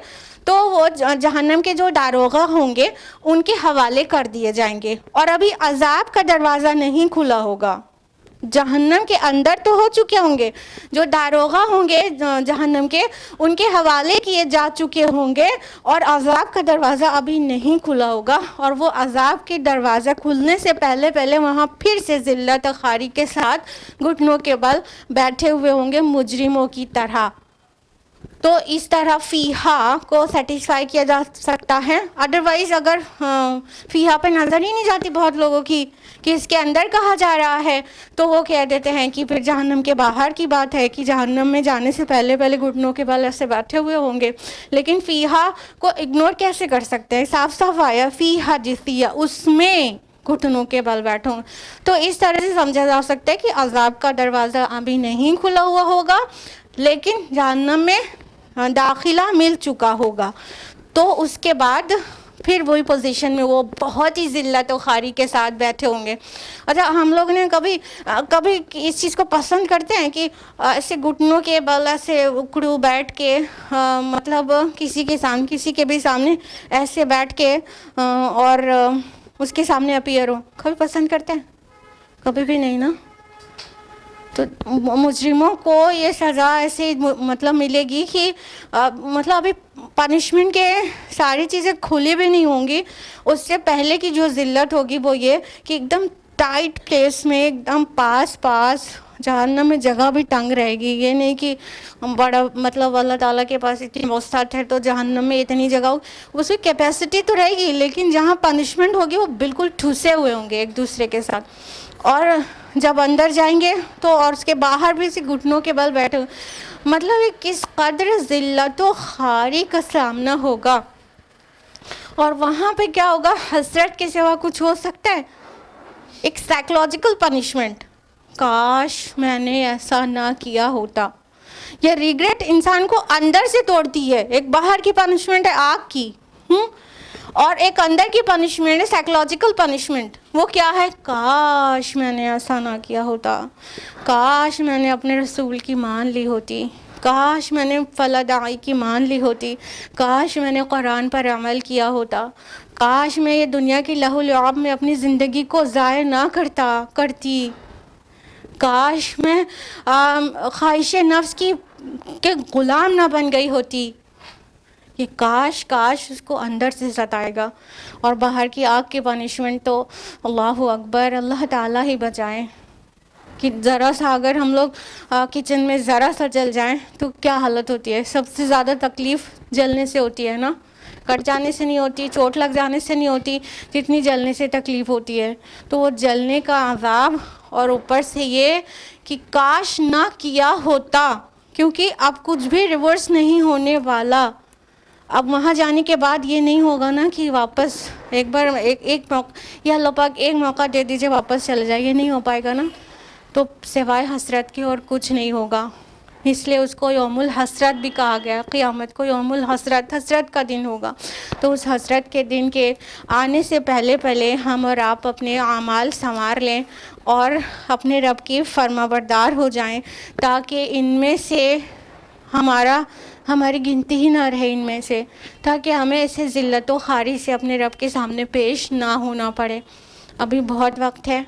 تو وہ جہنم کے جو داروغہ ہوں گے ان کے حوالے کر دیے جائیں گے, اور ابھی عذاب کا دروازہ نہیں کھلا ہوگا. جہنم کے اندر تو ہو چکے ہوں گے, جو داروغہ ہوں گے جہنم کے ان کے حوالے کیے جا چکے ہوں گے, اور عذاب کا دروازہ ابھی نہیں کھلا ہوگا. اور وہ عذاب کے دروازہ کھلنے سے پہلے وہاں پھر سے ذلت خاری کے ساتھ گھٹنوں کے بل بیٹھے ہوئے ہوں گے مجرموں کی طرح. تو اس طرح فیہا کو سیٹسفائی کیا جا سکتا ہے. ادروائز اگر فیہا پہ نظر ہی نہیں جاتی بہت لوگوں کی کہ اس کے اندر کہا جا رہا ہے, تو وہ کہہ دیتے ہیں کہ پھر جہنم کے باہر کی بات ہے کہ جہنم میں جانے سے پہلے گھٹنوں کے بل ایسے بیٹھے ہوئے ہوں گے. لیکن فیہا کو اگنور کیسے کر سکتے ہیں, صاف صاف آیا فیہا جثیہ, اس میں گھٹنوں کے بل بیٹھوں. تو اس طرح سے سمجھا جا سکتا ہے کہ عذاب کا دروازہ ابھی نہیں کھلا ہوا ہوگا, لیکن جہنم میں داخلہ مل چکا ہوگا تو اس کے بعد پھر وہی پوزیشن میں وہ بہت ہی ذلت و خواری کے ساتھ بیٹھے ہوں گے. اچھا ہم لوگ نے کبھی اس چیز کو پسند کرتے ہیں کہ ایسے گھٹنوں کے بل ایسے اکڑو بیٹھ کے مطلب کسی کے بھی سامنے ایسے بیٹھ کے اور اس کے سامنے اپیئر ہو؟ کبھی پسند کرتے ہیں؟ کبھی بھی نہیں نا. تو مجرموں کو یہ سزا ایسے مطلب ملے گی کہ مطلب ابھی پنشمنٹ کے ساری چیزیں کھلی بھی نہیں ہوں گی. اس سے پہلے کی جو ذلت ہوگی وہ یہ کہ ایک دم ٹائٹ پلیس میں ایک دم پاس جہنم میں جگہ بھی تنگ رہے گی. یہ نہیں کہ بڑا مطلب اللہ تعالیٰ کے پاس اتنی وسعت ہے تو جہنم میں اتنی جگہ ہو. اس کی کیپیسٹی تو رہے گی لیکن جہاں پنشمنٹ ہوگی وہ بالکل ٹھوسے ہوئے ہوں گے ایک دوسرے کے ساتھ. اور جب اندر جائیں گے تو اور اس کے باہر بھی اسی گھٹنوں کے بل بیٹھے مطلب کس قدر ذلت و خواری کا سامنا ہوگا. اور وہاں پہ کیا ہوگا؟ حسرت کے سوا کچھ ہو سکتا ہے؟ ایک سائیکولوجیکل پنشمنٹ، کاش میں نے ایسا نہ کیا ہوتا. یہ ریگریٹ انسان کو اندر سے توڑتی ہے. ایک باہر کی پنشمنٹ ہے آگ کی، اور ایک اندر کی پنشمنٹ ہے سائیکولوجیکل پنشمنٹ. وہ کیا ہے؟ کاش میں نے ایسا نہ کیا ہوتا، کاش میں نے اپنے رسول کی مان لی ہوتی، کاش میں نے فلاں داعی کی مان لی ہوتی، کاش میں نے قرآن پر عمل کیا ہوتا، کاش میں یہ دنیا کی لہو لعب میں اپنی زندگی کو ضائع نہ کرتی، کاش میں خواہش نفس کے غلام نہ بن گئی ہوتی. یہ کاش اس کو اندر سے ستائے گا. اور باہر کی آگ کی پنشمنٹ تو اللہ اکبر، اللہ تعالیٰ ہی بچائیں. کہ ذرا سا اگر ہم لوگ کچن میں ذرا سا جل جائیں تو کیا حالت ہوتی ہے. سب سے زیادہ تکلیف جلنے سے ہوتی ہے نا، کٹ جانے سے نہیں ہوتی، چوٹ لگ جانے سے نہیں ہوتی، جتنی جلنے سے تکلیف ہوتی ہے. تو وہ جلنے کا عذاب اور اوپر سے یہ کہ کاش نہ کیا ہوتا، کیونکہ اب کچھ بھی ریورس نہیں ہونے والا. اب وہاں جانے کے بعد یہ نہیں ہوگا نا کہ واپس ایک بار ایک موقع یا اللہ پاک ایک موقع دے دیجیے واپس چلے جائے، یہ نہیں ہو پائے گا نا. تو سوائے حسرت کی اور کچھ نہیں ہوگا. اس لیے اس کو یوم الحسرت بھی کہا گیا. قیامت کو یوم حسرت کا دن ہوگا. تو اس حسرت کے دن کے آنے سے پہلے ہم اور آپ اپنے اعمال سنوار لیں اور اپنے رب کی فرما بردار ہو جائیں، تاکہ ان میں سے ہماری گنتی ہی نہ رہے ان میں سے، تاکہ ہمیں ایسے ذلت و خواری سے اپنے رب کے سامنے پیش نہ ہونا پڑے. ابھی بہت وقت ہے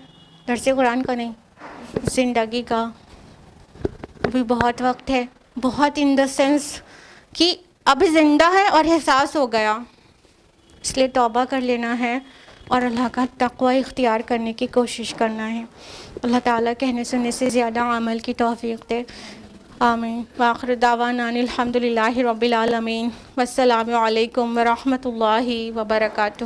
درس قرآن کا، نہیں زندگی کا. ابھی بہت وقت ہے، بہت ان دا سینس کہ ابھی زندہ ہے اور احساس ہو گیا. اس لیے توبہ کر لینا ہے اور اللہ کا تقوی اختیار کرنے کی کوشش کرنا ہے. اللہ تعالیٰ کہنے سننے سے زیادہ عمل کی توفیق دے. آمین. وآخر دعوانا ان الحمد للہ رب العالمین. والسلام علیکم ورحمۃ اللہ وبرکاتہ.